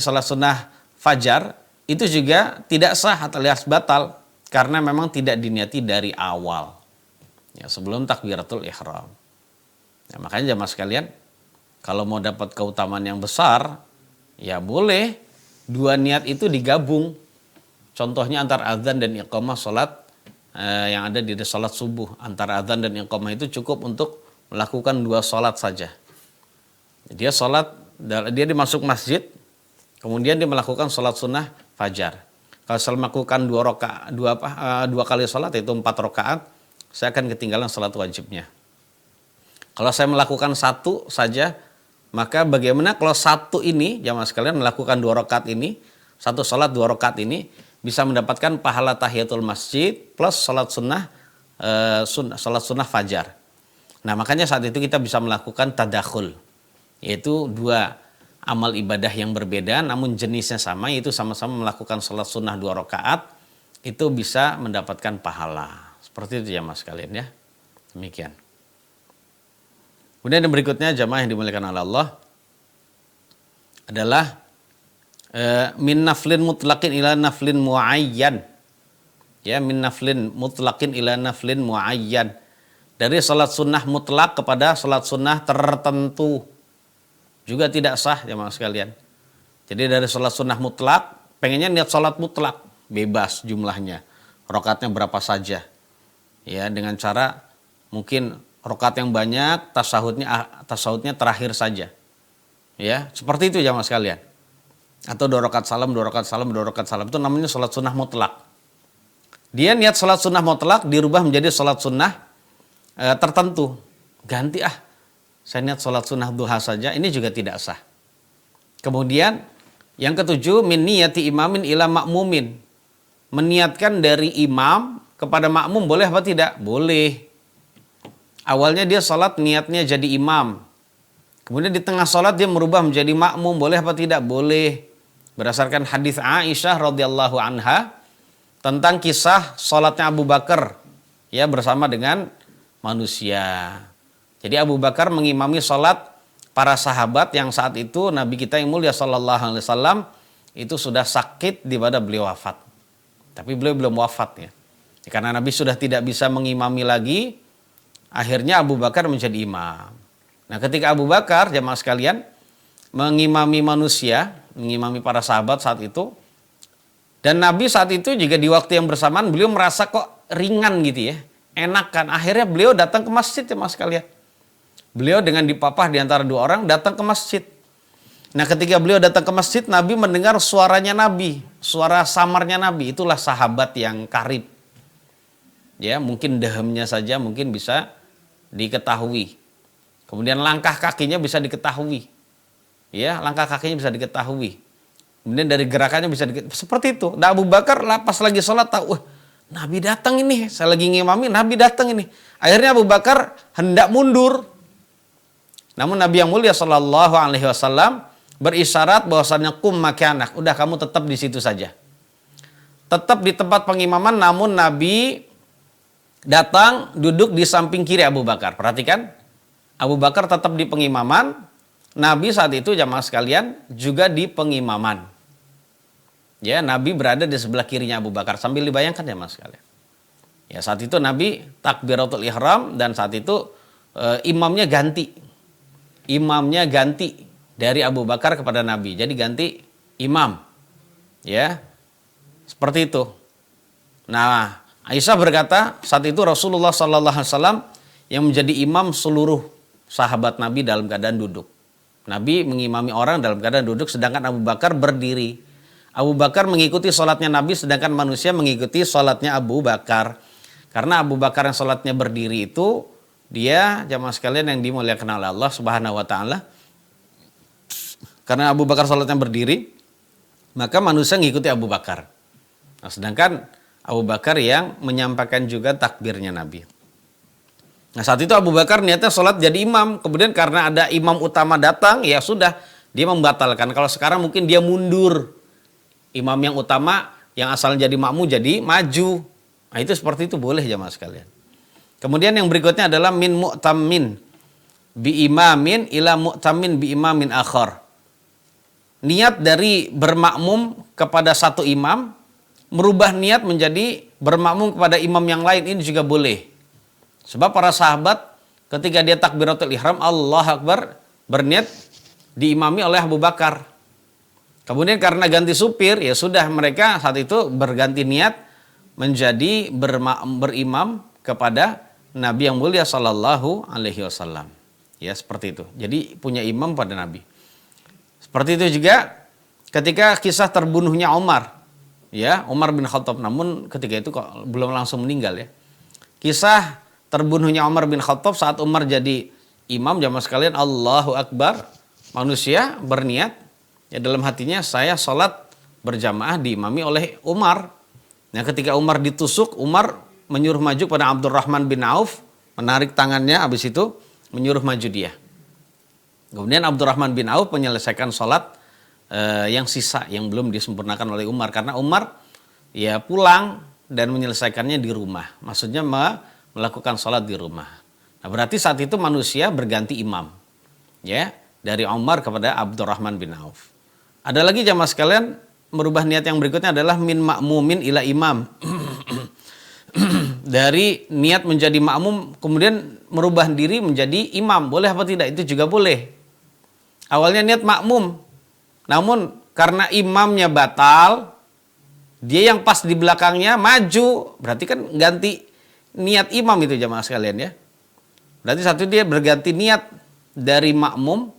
salat sunnah fajar itu juga tidak sah atau alias batal karena memang tidak diniati dari awal. Ya, sebelum takbiratul ihram. Ya, makanya jamaah sekalian, kalau mau dapat keutamaan yang besar, ya boleh 2 niat itu digabung. Contohnya antara azan dan iqamah salat yang ada di salat subuh. Antara azan dan iqamah itu cukup untuk melakukan 2 salat saja. Dia dimasuk masjid, kemudian dia melakukan salat sunnah fajar. Kalau saya melakukan 2 kali salat itu 4 rakaat, saya akan ketinggalan salat wajibnya. Kalau saya melakukan 1 saja, maka bagaimana kalau 1 ini, jamaah sekalian melakukan 2 rakaat ini, 1 salat 2 rakaat ini, bisa mendapatkan pahala tahiyatul masjid plus salat sunnah fajar. Nah makanya saat itu kita bisa melakukan tadakhul, yaitu 2 amal ibadah yang berbeda namun jenisnya sama, yaitu sama-sama melakukan salat sunnah 2 rakaat, itu bisa mendapatkan pahala. Seperti itu jamaah sekalian ya. Demikian. Kemudian yang berikutnya jamaah yang dimuliakan oleh Allah adalah min naflin mutlaqin ila naflin muayyan. Ya, min naflin mutlaqin ila naflin muayyan. Dari salat sunnah mutlak kepada salat sunnah tertentu. Juga tidak sah jamaah sekalian. Jadi dari salat sunnah mutlak, pengennya niat salat mutlak, bebas jumlahnya. Rakaatnya berapa saja. Ya, dengan cara mungkin rakaat yang banyak, tasahudnya terakhir saja. Ya, seperti itu jamaah sekalian. Atau 2 rakaat salam, 2 rakaat salam, 2 rakaat salam, itu namanya salat sunnah mutlak. Dia niat salat sunnah mutlak dirubah menjadi salat sunnah tertentu. Ganti saya niat salat sunnah duha saja, ini juga tidak sah. Kemudian yang ketujuh, min niyati imamin ila makmumin. Meniatkan dari imam kepada makmum, boleh apa tidak? Boleh. Awalnya dia salat niatnya jadi imam. Kemudian di tengah salat dia merubah menjadi makmum, boleh apa tidak? Boleh. Berdasarkan hadis Aisyah radhiyallahu anha tentang kisah salatnya Abu Bakar ya bersama dengan manusia. Jadi Abu Bakar mengimami salat para sahabat yang saat itu Nabi kita yang mulia sallallahu alaihi wasallam itu sudah sakit di mana beliau wafat. Tapi beliau belum wafat ya. Karena Nabi sudah tidak bisa mengimami lagi, akhirnya Abu Bakar menjadi imam. Nah ketika Abu Bakar, jamaah sekalian, mengimami manusia, mengimami para sahabat saat itu, dan Nabi saat itu juga di waktu yang bersamaan beliau merasa kok ringan gitu ya, enakan. Akhirnya beliau datang ke masjid jamaah sekalian. Beliau dengan dipapah di antara 2 orang datang ke masjid. Nah, ketika beliau datang ke masjid, Nabi mendengar suaranya Nabi, suara samarnya Nabi. Itulah sahabat yang karib. Ya, mungkin dehemnya saja mungkin bisa diketahui. Kemudian langkah kakinya bisa diketahui. Ya, langkah kakinya bisa diketahui. Kemudian dari gerakannya bisa diketahui. Seperti itu. Nah, Abu Bakar pas lagi sholat tahu, wah, Nabi datang ini. Saya lagi ngimami, Nabi datang ini. Akhirnya Abu Bakar hendak mundur. Namun Nabi yang mulia Shallallahu Alaihi Wasallam berisyarat bahwasannya kum makanak, udah kamu tetap di situ saja, tetap di tempat pengimaman. Namun Nabi datang duduk di samping kiri Abu Bakar. Perhatikan, Abu Bakar tetap di pengimaman, Nabi saat itu jamaah sekalian juga di pengimaman. Ya, Nabi berada di sebelah kirinya Abu Bakar. Sambil dibayangkan ya mas sekalian. Ya, saat itu Nabi takbiratul ihram dan saat itu imamnya ganti. Imamnya ganti dari Abu Bakar kepada Nabi. Jadi ganti imam. Ya. Seperti itu. Nah, Aisyah berkata, saat itu Rasulullah sallallahu alaihi wasallam yang menjadi imam seluruh sahabat Nabi dalam keadaan duduk. Nabi mengimami orang dalam keadaan duduk, sedangkan Abu Bakar berdiri. Abu Bakar mengikuti sholatnya Nabi, sedangkan manusia mengikuti sholatnya Abu Bakar. Karena Abu Bakar yang sholatnya berdiri itu, dia jamaah sekalian yang dimuliakan oleh Allah Subhanahu wa Ta'ala. Karena Abu Bakar sholatnya berdiri, maka manusia mengikuti Abu Bakar. Nah, sedangkan Abu Bakar yang menyampaikan juga takbirnya Nabi. Nah, saat itu Abu Bakar niatnya sholat jadi imam. Kemudian karena ada imam utama datang, ya sudah, dia membatalkan. Kalau sekarang mungkin dia mundur. Imam yang utama yang asalnya jadi makmum jadi maju. Nah, itu seperti itu boleh jamaah sekalian. Kemudian yang berikutnya adalah min mu'tammin bi imamin ila mu'tammin bi imamin akhar. Niat dari bermakmum kepada satu imam merubah niat menjadi bermakmum kepada imam yang lain, ini juga boleh. Sebab para sahabat ketika dia takbiratul ihram Allahu Akbar berniat diimami oleh Abu Bakar. Kemudian karena ganti supir, ya sudah mereka saat itu berganti niat menjadi berimam kepada Nabi yang mulia Sallallahu Alaihi Wasallam. Ya seperti itu. Jadi punya imam pada Nabi. Seperti itu juga ketika kisah terbunuhnya Umar. Ya, Umar bin Khattab. Namun ketika itu kok belum langsung meninggal ya. Kisah terbunuhnya Umar bin Khattab saat Umar jadi imam, jamaah sekalian, Allahu Akbar. Manusia berniat, ya dalam hatinya saya sholat berjamaah diimami oleh Umar. Nah, ketika Umar ditusuk, Umar menyuruh maju pada Abdurrahman bin Auf, menarik tangannya, habis itu menyuruh maju dia. Kemudian Abdurrahman bin Auf menyelesaikan sholat yang sisa, yang belum disempurnakan oleh Umar. Karena Umar ya pulang dan menyelesaikannya di rumah. Maksudnya melakukan sholat di rumah. Nah, berarti saat itu manusia berganti imam. Ya, dari Umar kepada Abdurrahman bin Auf. Ada lagi jamaah sekalian, merubah niat yang berikutnya adalah min makmumin ila imam. Dari niat menjadi makmum kemudian merubah diri menjadi imam. Boleh apa tidak? Itu juga boleh. Awalnya niat makmum. Namun karena imamnya batal, dia yang pas di belakangnya maju. Berarti kan ganti niat imam itu jamaah sekalian ya. Berarti satu dia berganti niat dari makmum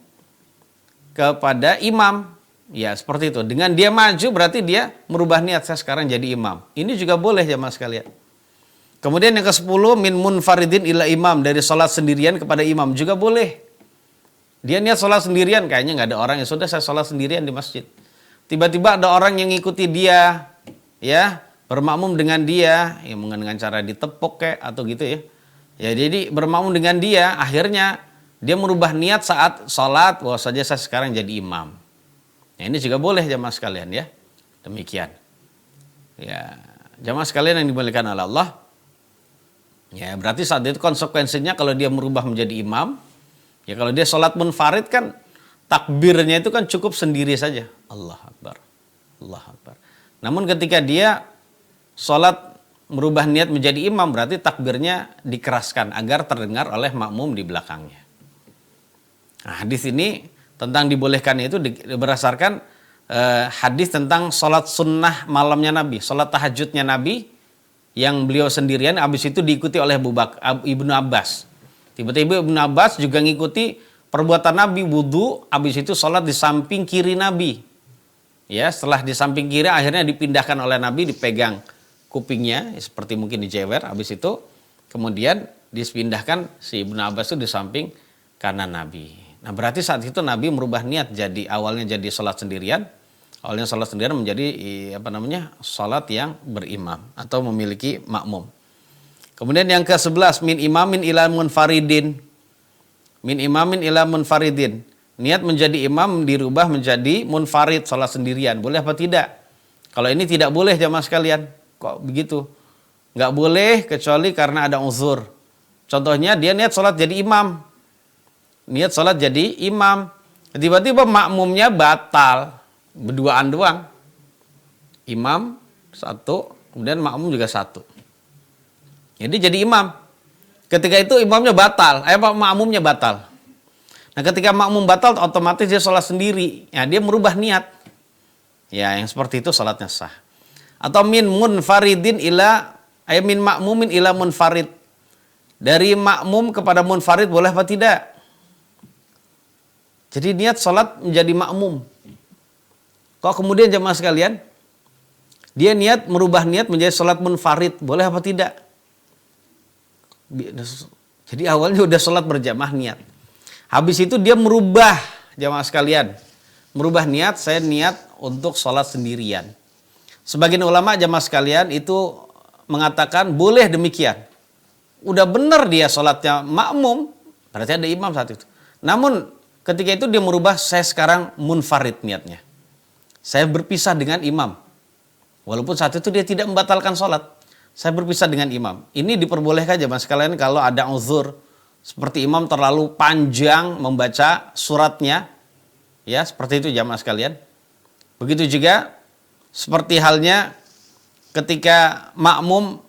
kepada imam. Ya seperti itu. Dengan dia maju berarti dia merubah niat, saya sekarang jadi imam. Ini juga boleh jamaah sekalian. Kemudian yang ke-10 min munfaridin ila imam, dari sholat sendirian kepada imam juga boleh. Dia niat sholat sendirian, kayaknya nggak ada orang, ya sudah saya sholat sendirian di masjid. Tiba-tiba ada orang yang ngikuti dia, ya bermakmum dengan dia, ya mungkin dengan cara ditepuk kayak atau gitu ya. Ya jadi bermakmum dengan dia, akhirnya dia merubah niat saat sholat, bahwa saja saya sekarang jadi imam. Nah, ini juga boleh jamaah sekalian ya. Demikian. Ya, jamaah sekalian yang dimuliakan oleh Allah. Ya, berarti saat itu konsekuensinya kalau dia merubah menjadi imam, ya kalau dia sholat munfarid kan takbirnya itu kan cukup sendiri saja. Allah Akbar. Allah Akbar. Namun ketika dia sholat merubah niat menjadi imam, berarti takbirnya dikeraskan agar terdengar oleh makmum di belakangnya. Nah, hadis ini tentang dibolehkannya itu berdasarkan hadis tentang sholat sunnah malamnya Nabi, sholat tahajudnya Nabi yang beliau sendirian, habis itu diikuti oleh Ibnu Abbas. Tiba-tiba Ibnu Abbas juga ngikuti perbuatan Nabi wudu, habis itu sholat di samping kiri Nabi. Ya, setelah di samping kiri akhirnya dipindahkan oleh Nabi, dipegang kupingnya seperti mungkin dijewer, habis itu kemudian dipindahkan si Ibnu Abbas itu di samping kanan Nabi. Nah, berarti saat itu Nabi merubah niat, jadi awalnya jadi sholat sendirian, awalnya sholat sendirian menjadi sholat yang berimam atau memiliki makmum. Kemudian yang ke-11, min imamin ila munfaridin. Min imamin ila munfaridin. Niat menjadi imam dirubah menjadi munfarid, sholat sendirian. Boleh apa tidak? Kalau ini tidak boleh jamaah sekalian. Kok begitu? Nggak boleh kecuali karena ada uzur. Contohnya dia niat sholat jadi imam. Niat sholat jadi imam. Tiba-tiba makmumnya batal. Berduaan doang. Imam satu, kemudian makmum juga satu. Jadi jadi imam. Ketika itu imamnya batal, makmumnya batal. Nah, ketika makmum batal otomatis dia sholat sendiri. Ya, dia merubah niat. Ya, yang seperti itu sholatnya sah. Atau min munfaridin min makmumin ila munfarid. Dari makmum kepada munfarid boleh apa tidak? Jadi niat sholat menjadi makmum. Kok kemudian jemaah sekalian, dia merubah niat menjadi sholat munfarid, boleh apa tidak? Jadi awalnya udah sholat berjamaah niat. Habis itu dia merubah, jamaah sekalian, merubah niat, saya niat untuk sholat sendirian. Sebagian ulama jamaah sekalian itu mengatakan boleh demikian. Udah benar dia sholatnya makmum, berarti ada imam saat itu. Namun ketika itu dia merubah, saya sekarang munfarid niatnya. Saya berpisah dengan imam. Walaupun saat itu dia tidak membatalkan sholat. Saya berpisah dengan imam. Ini diperbolehkan jemaah sekalian kalau ada uzur. Seperti imam terlalu panjang membaca suratnya. Ya, seperti itu jemaah sekalian. Begitu juga seperti halnya ketika makmum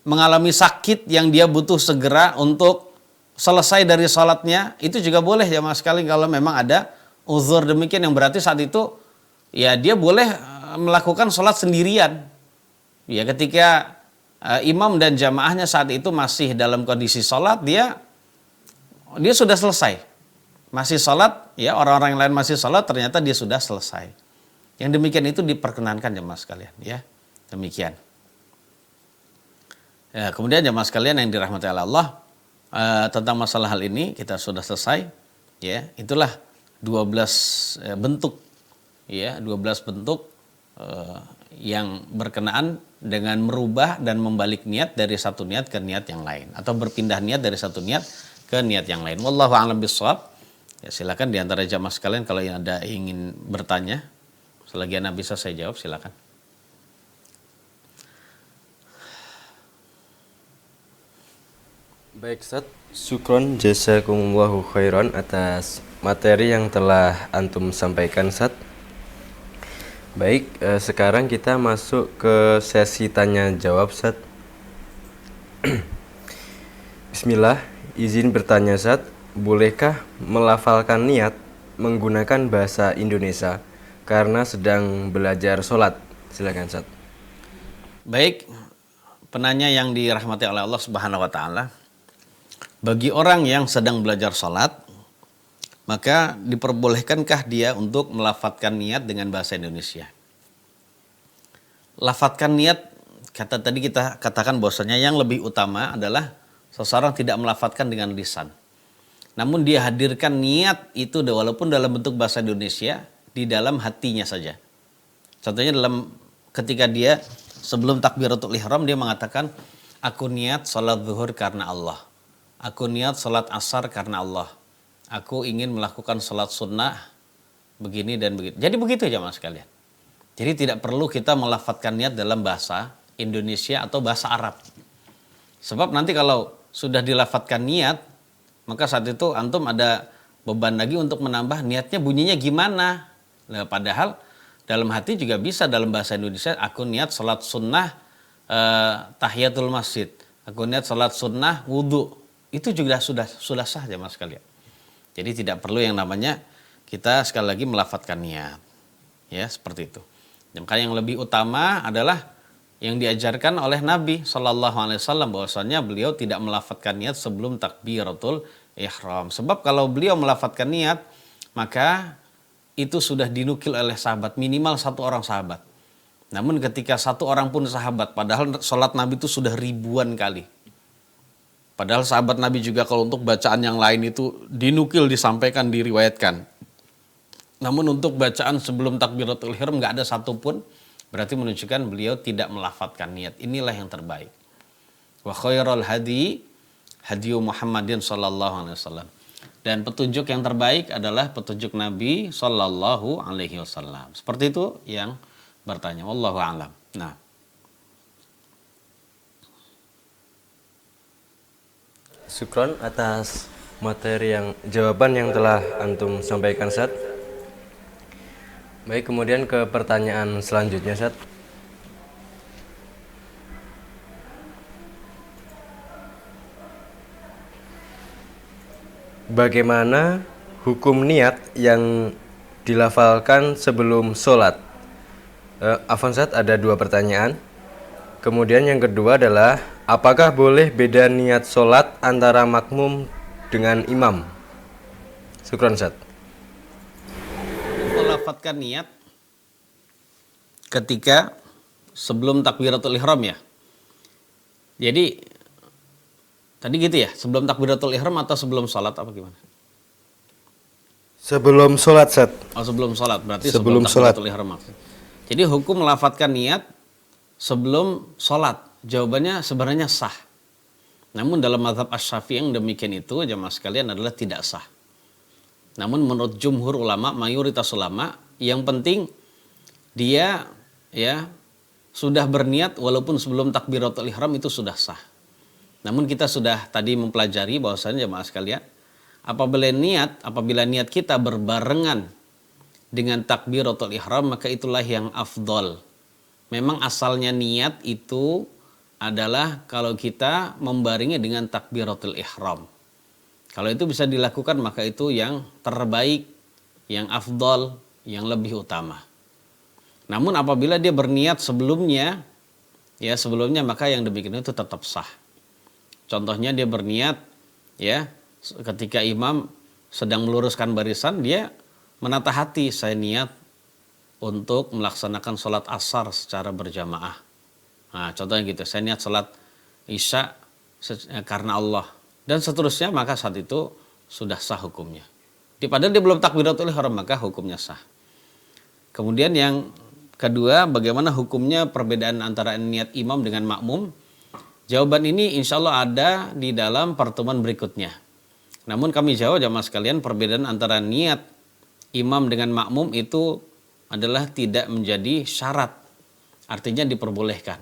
mengalami sakit yang dia butuh segera untuk selesai dari sholatnya. Itu juga boleh jemaah sekalian kalau memang ada uzur demikian, yang berarti saat itu ya dia boleh melakukan sholat sendirian. Ya, ketika imam dan jamaahnya saat itu masih dalam kondisi sholat, dia sudah selesai. Masih sholat, ya orang-orang yang lain masih sholat, ternyata dia sudah selesai. Yang demikian itu diperkenankan jemaah sekalian. Ya, demikian. Ya, kemudian jemaah sekalian yang dirahmati Allah, tentang masalah hal ini kita sudah selesai. Ya, itulah 12 bentuk. Ya, 12 bentuk yang berkenaan dengan merubah dan membalik niat dari satu niat ke niat yang lain, atau berpindah niat dari satu niat ke niat yang lain. Wallahu a'lam bishawab. Ya, silakan di antara jamaah sekalian kalau yang ada ingin bertanya, selagi Anda bisa saya jawab, silakan. Baik Ustaz, syukron jazakumullahu khairan atas materi yang telah antum sampaikan Ustaz. Baik, sekarang kita masuk ke sesi tanya jawab Ustaz. Bismillah, izin bertanya Ustaz, bolehkah melafalkan niat menggunakan bahasa Indonesia karena sedang belajar sholat? Silakan Ustaz. Baik, penanya yang dirahmati oleh Allah Subhanahu wa taala. Bagi orang yang sedang belajar sholat, maka diperbolehkankah dia untuk melafadzkan niat dengan bahasa Indonesia? Lafadzkan niat, kata tadi kita katakan bahwasanya yang lebih utama adalah seseorang tidak melafadzkan dengan lisan. Namun dia hadirkan niat itu walaupun dalam bentuk bahasa Indonesia di dalam hatinya saja. Contohnya ketika dia sebelum takbiratul ihram dia mengatakan, aku niat sholat zuhur karena Allah. Aku niat sholat asar karena Allah. Aku ingin melakukan sholat sunnah begini dan begitu. Jadi begitu jamaah sekalian. Jadi tidak perlu kita melafadzkan niat dalam bahasa Indonesia atau bahasa Arab. Sebab nanti kalau sudah dilafadzkan niat, maka saat itu antum ada beban lagi untuk menambah niatnya bunyinya gimana. Nah, padahal dalam hati juga bisa dalam bahasa Indonesia, aku niat sholat sunnah tahiyatul masjid. Aku niat sholat sunnah wudhu. Itu juga sudah sah jamaah sekalian. Jadi tidak perlu yang namanya kita sekali lagi melafadzkan niat. Ya, seperti itu. Maka yang lebih utama adalah yang diajarkan oleh Nabi SAW bahwasanya beliau tidak melafadzkan niat sebelum takbiratul ihram. Sebab kalau beliau melafadzkan niat, maka itu sudah dinukil oleh sahabat, minimal satu orang sahabat. Namun ketika satu orang pun sahabat, padahal sholat Nabi itu sudah ribuan kali. Padahal sahabat Nabi juga kalau untuk bacaan yang lain itu dinukil, disampaikan, diriwayatkan. Namun untuk bacaan sebelum takbiratul ihram nggak ada satupun, berarti menunjukkan beliau tidak melafadzkan niat. Inilah yang terbaik. Wa khairul hadi hadiyu Muhammadin sallallahu alaihi wasallam. Dan petunjuk yang terbaik adalah petunjuk Nabi sallallahu alaihi wasallam. Seperti itu yang bertanya. Wallahu a'lam. Nah, Syukron atas materi jawaban yang telah antum sampaikan, Ustaz. Baik, kemudian ke pertanyaan selanjutnya, Ustaz. Bagaimana hukum niat yang dilafalkan sebelum sholat? Afwan, Ustaz, ada dua pertanyaan. Kemudian yang kedua adalah, apakah boleh beda niat sholat antara makmum dengan imam? Syukron, Ustaz. melafadzkan niat ketika sebelum takbiratul ihram ya. Jadi tadi gitu ya, sebelum takbiratul ihram atau sebelum sholat apa gimana? Sebelum sholat, Ustaz. Oh, sebelum sholat, berarti Sebelum sebelum takbiratul ihram maksudnya. Jadi hukum melafadzkan niat sebelum sholat, jawabannya sebenarnya sah. Namun dalam mazhab Asy-Syafi'i yang demikian itu jamaah sekalian adalah tidak sah. Namun menurut jumhur ulama, mayoritas ulama, yang penting dia ya sudah berniat walaupun sebelum takbiratul ihram itu sudah sah. Namun kita sudah tadi mempelajari bahwasanya jamaah sekalian, apabila niat kita berbarengan dengan takbiratul ihram, maka itulah yang afdol. Memang asalnya niat itu adalah kalau kita membarengi dengan takbiratul ihram. Kalau itu bisa dilakukan maka itu yang terbaik, yang afdol, yang lebih utama. Namun apabila dia berniat sebelumnya maka yang demikian itu tetap sah. Contohnya dia berniat ya ketika imam sedang meluruskan barisan, dia menata hati, saya niat untuk melaksanakan sholat asar secara berjamaah. Nah, contohnya gitu, saya niat sholat isya karena Allah. Dan seterusnya, maka saat itu sudah sah hukumnya. Padahal dia belum takbiratul ihram, maka hukumnya sah. Kemudian yang kedua, bagaimana hukumnya perbedaan antara niat imam dengan makmum? Jawaban ini insya Allah ada di dalam pertemuan berikutnya. Namun kami jawab jamaah sekalian, perbedaan antara niat imam dengan makmum itu adalah tidak menjadi syarat. Artinya diperbolehkan.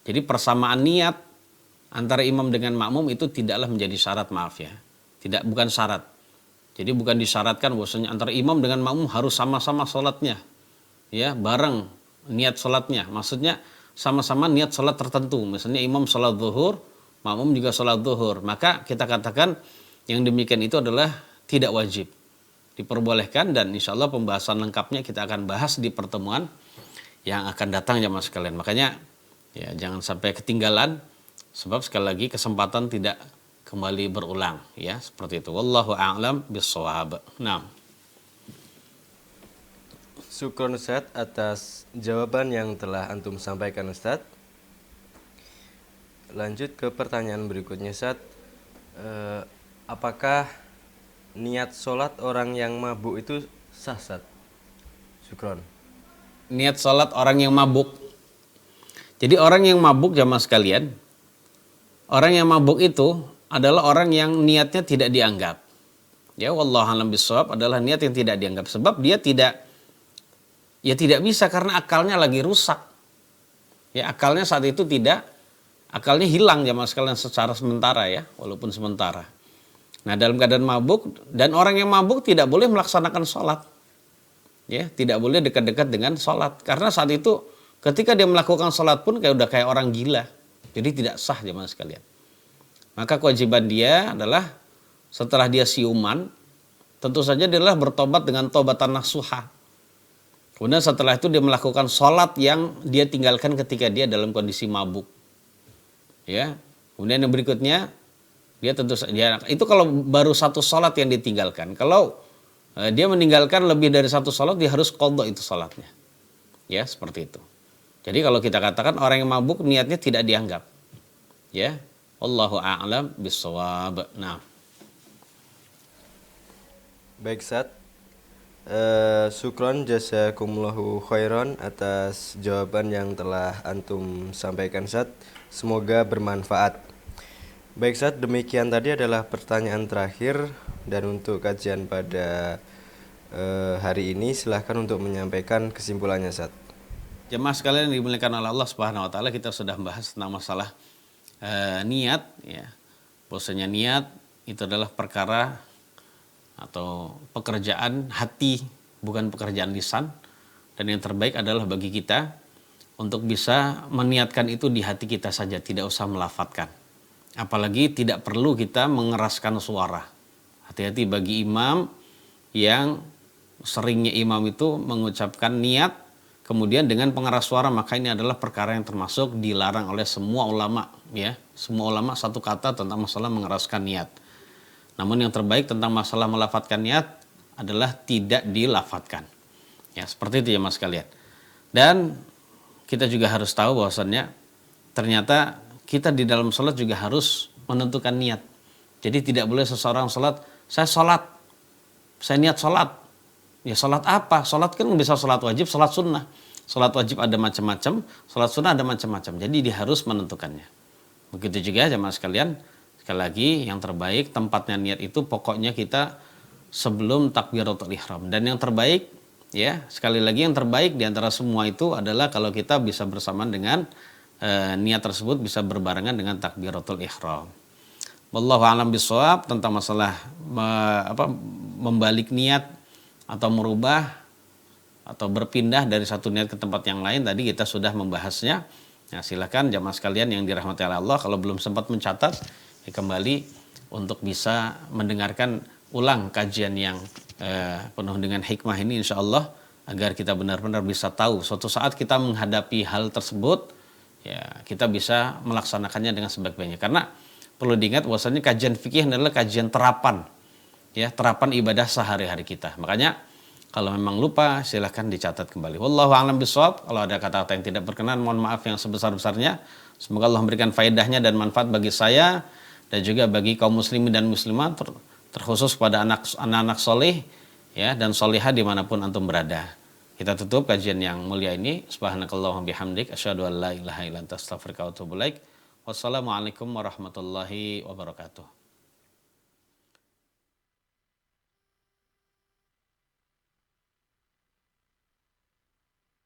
Jadi persamaan niat antara imam dengan makmum itu tidaklah menjadi syarat, maaf ya. Bukan syarat. Jadi bukan disyaratkan bahwasanya antara imam dengan makmum harus sama-sama sholatnya. Ya, bareng niat sholatnya. Maksudnya sama-sama niat sholat tertentu. Misalnya imam sholat zuhur, makmum juga sholat zuhur. Maka kita katakan yang demikian itu adalah tidak wajib. Diperbolehkan, dan insya Allah pembahasan lengkapnya kita akan bahas di pertemuan yang akan datang jamaah sekalian. Makanya ya jangan sampai ketinggalan, sebab sekali lagi kesempatan tidak kembali berulang ya, seperti itu. Wallahu a'lam bishawab. Nah, Syukron, Ustaz, atas jawaban yang telah antum sampaikan, Ustaz. Lanjut ke pertanyaan berikutnya, Ustaz. Apakah niat sholat orang yang mabuk itu sah, Ustaz? Syukron. Niat sholat orang yang mabuk. Jadi orang yang mabuk jamaah sekalian, orang yang mabuk itu adalah orang yang niatnya tidak dianggap. Ya, wallahu a'lam bishawab, adalah niat yang tidak dianggap. Sebab dia tidak bisa karena akalnya lagi rusak. Ya, akalnya saat itu akalnya hilang jamaah sekalian secara sementara ya, walaupun sementara. Nah, dalam keadaan mabuk, dan orang yang mabuk tidak boleh melaksanakan sholat. Ya, tidak boleh dekat-dekat dengan sholat. Karena saat itu ketika dia melakukan sholat pun udah kayak orang gila. Jadi tidak sah jamaah sekalian. Maka kewajiban dia adalah setelah dia siuman, tentu saja dia adalah bertobat dengan tobatan nasuha. Kemudian setelah itu dia melakukan sholat yang dia tinggalkan ketika dia dalam kondisi mabuk. Ya. Kemudian yang berikutnya, Dia tentu saja itu kalau baru satu sholat yang ditinggalkan. Kalau dia meninggalkan lebih dari satu sholat, dia harus qadha itu sholatnya. Ya, seperti itu. Jadi kalau kita katakan orang yang mabuk niatnya tidak dianggap. Ya. Wallahu a'lam bishawab. Nah. Baik, Ustaz. Syukron jazakumullahu khairan atas jawaban yang telah antum sampaikan, Ustaz. Semoga bermanfaat. Baik, Ustaz, demikian tadi adalah pertanyaan terakhir, dan untuk kajian pada hari ini silahkan untuk menyampaikan kesimpulannya, Ustaz. Jemaah sekalian yang dimuliakan oleh Allah Subhanahu wa taala, kita sudah membahas tentang masalah niat ya. Bahwasanya niat itu adalah perkara atau pekerjaan hati, bukan pekerjaan lisan, dan yang terbaik adalah bagi kita untuk bisa meniatkan itu di hati kita saja, tidak usah melafatkan. Apalagi tidak perlu kita mengeraskan suara. Hati-hati bagi imam yang seringnya imam itu mengucapkan niat kemudian dengan pengeras suara, maka ini adalah perkara yang termasuk dilarang oleh semua ulama ya. Semua ulama satu kata tentang masalah mengeraskan niat. Namun yang terbaik tentang masalah melafatkan niat adalah tidak dilafatkan. Ya, seperti itu ya Mas kalian. Dan kita juga harus tahu bahwasannya ternyata kita di dalam sholat juga harus menentukan niat. Jadi tidak boleh seseorang sholat, saya niat sholat. Ya sholat apa? Sholat kan bisa sholat wajib, sholat sunnah. Sholat wajib ada macam-macam, sholat sunnah ada macam-macam. Jadi dia harus menentukannya. Begitu juga jemaah sekalian, sekali lagi yang terbaik tempatnya niat itu pokoknya kita sebelum takbiratul ihram. Dan yang terbaik ya, sekali lagi yang terbaik di antara semua itu adalah kalau kita bisa bersamaan dengan niat tersebut bisa berbarengan dengan takbiratul ihram. Wallahu a'lam bishawab tentang masalah membalik niat atau merubah atau berpindah dari satu niat ke tempat yang lain, tadi kita sudah membahasnya. Nah, silakan jamaah sekalian yang dirahmati Allah, kalau belum sempat mencatat ya kembali untuk bisa mendengarkan ulang kajian yang penuh dengan hikmah ini insyaallah, agar kita benar-benar bisa tahu suatu saat kita menghadapi hal tersebut ya kita bisa melaksanakannya dengan sebaik-baiknya. Karena perlu diingat bahwasanya kajian fikih adalah kajian terapan ya, terapan ibadah sehari-hari kita. Makanya kalau memang lupa silahkan dicatat kembali. Wallahu a'lam bishawab. Kalau ada kata-kata yang tidak berkenan mohon maaf yang sebesar-besarnya. Semoga Allah memberikan faedahnya dan manfaat bagi saya dan juga bagi kaum muslimin dan muslimat, terkhusus pada anak-anak soleh ya dan solihah dimanapun antum berada. Kita tutup kajian yang mulia ini. Subhanakallahumma bihamdik asyhadu an la ilaha illa anta astaghfiruka wa atubu ilaik. Wassalamualaikum warahmatullahi wabarakatuh.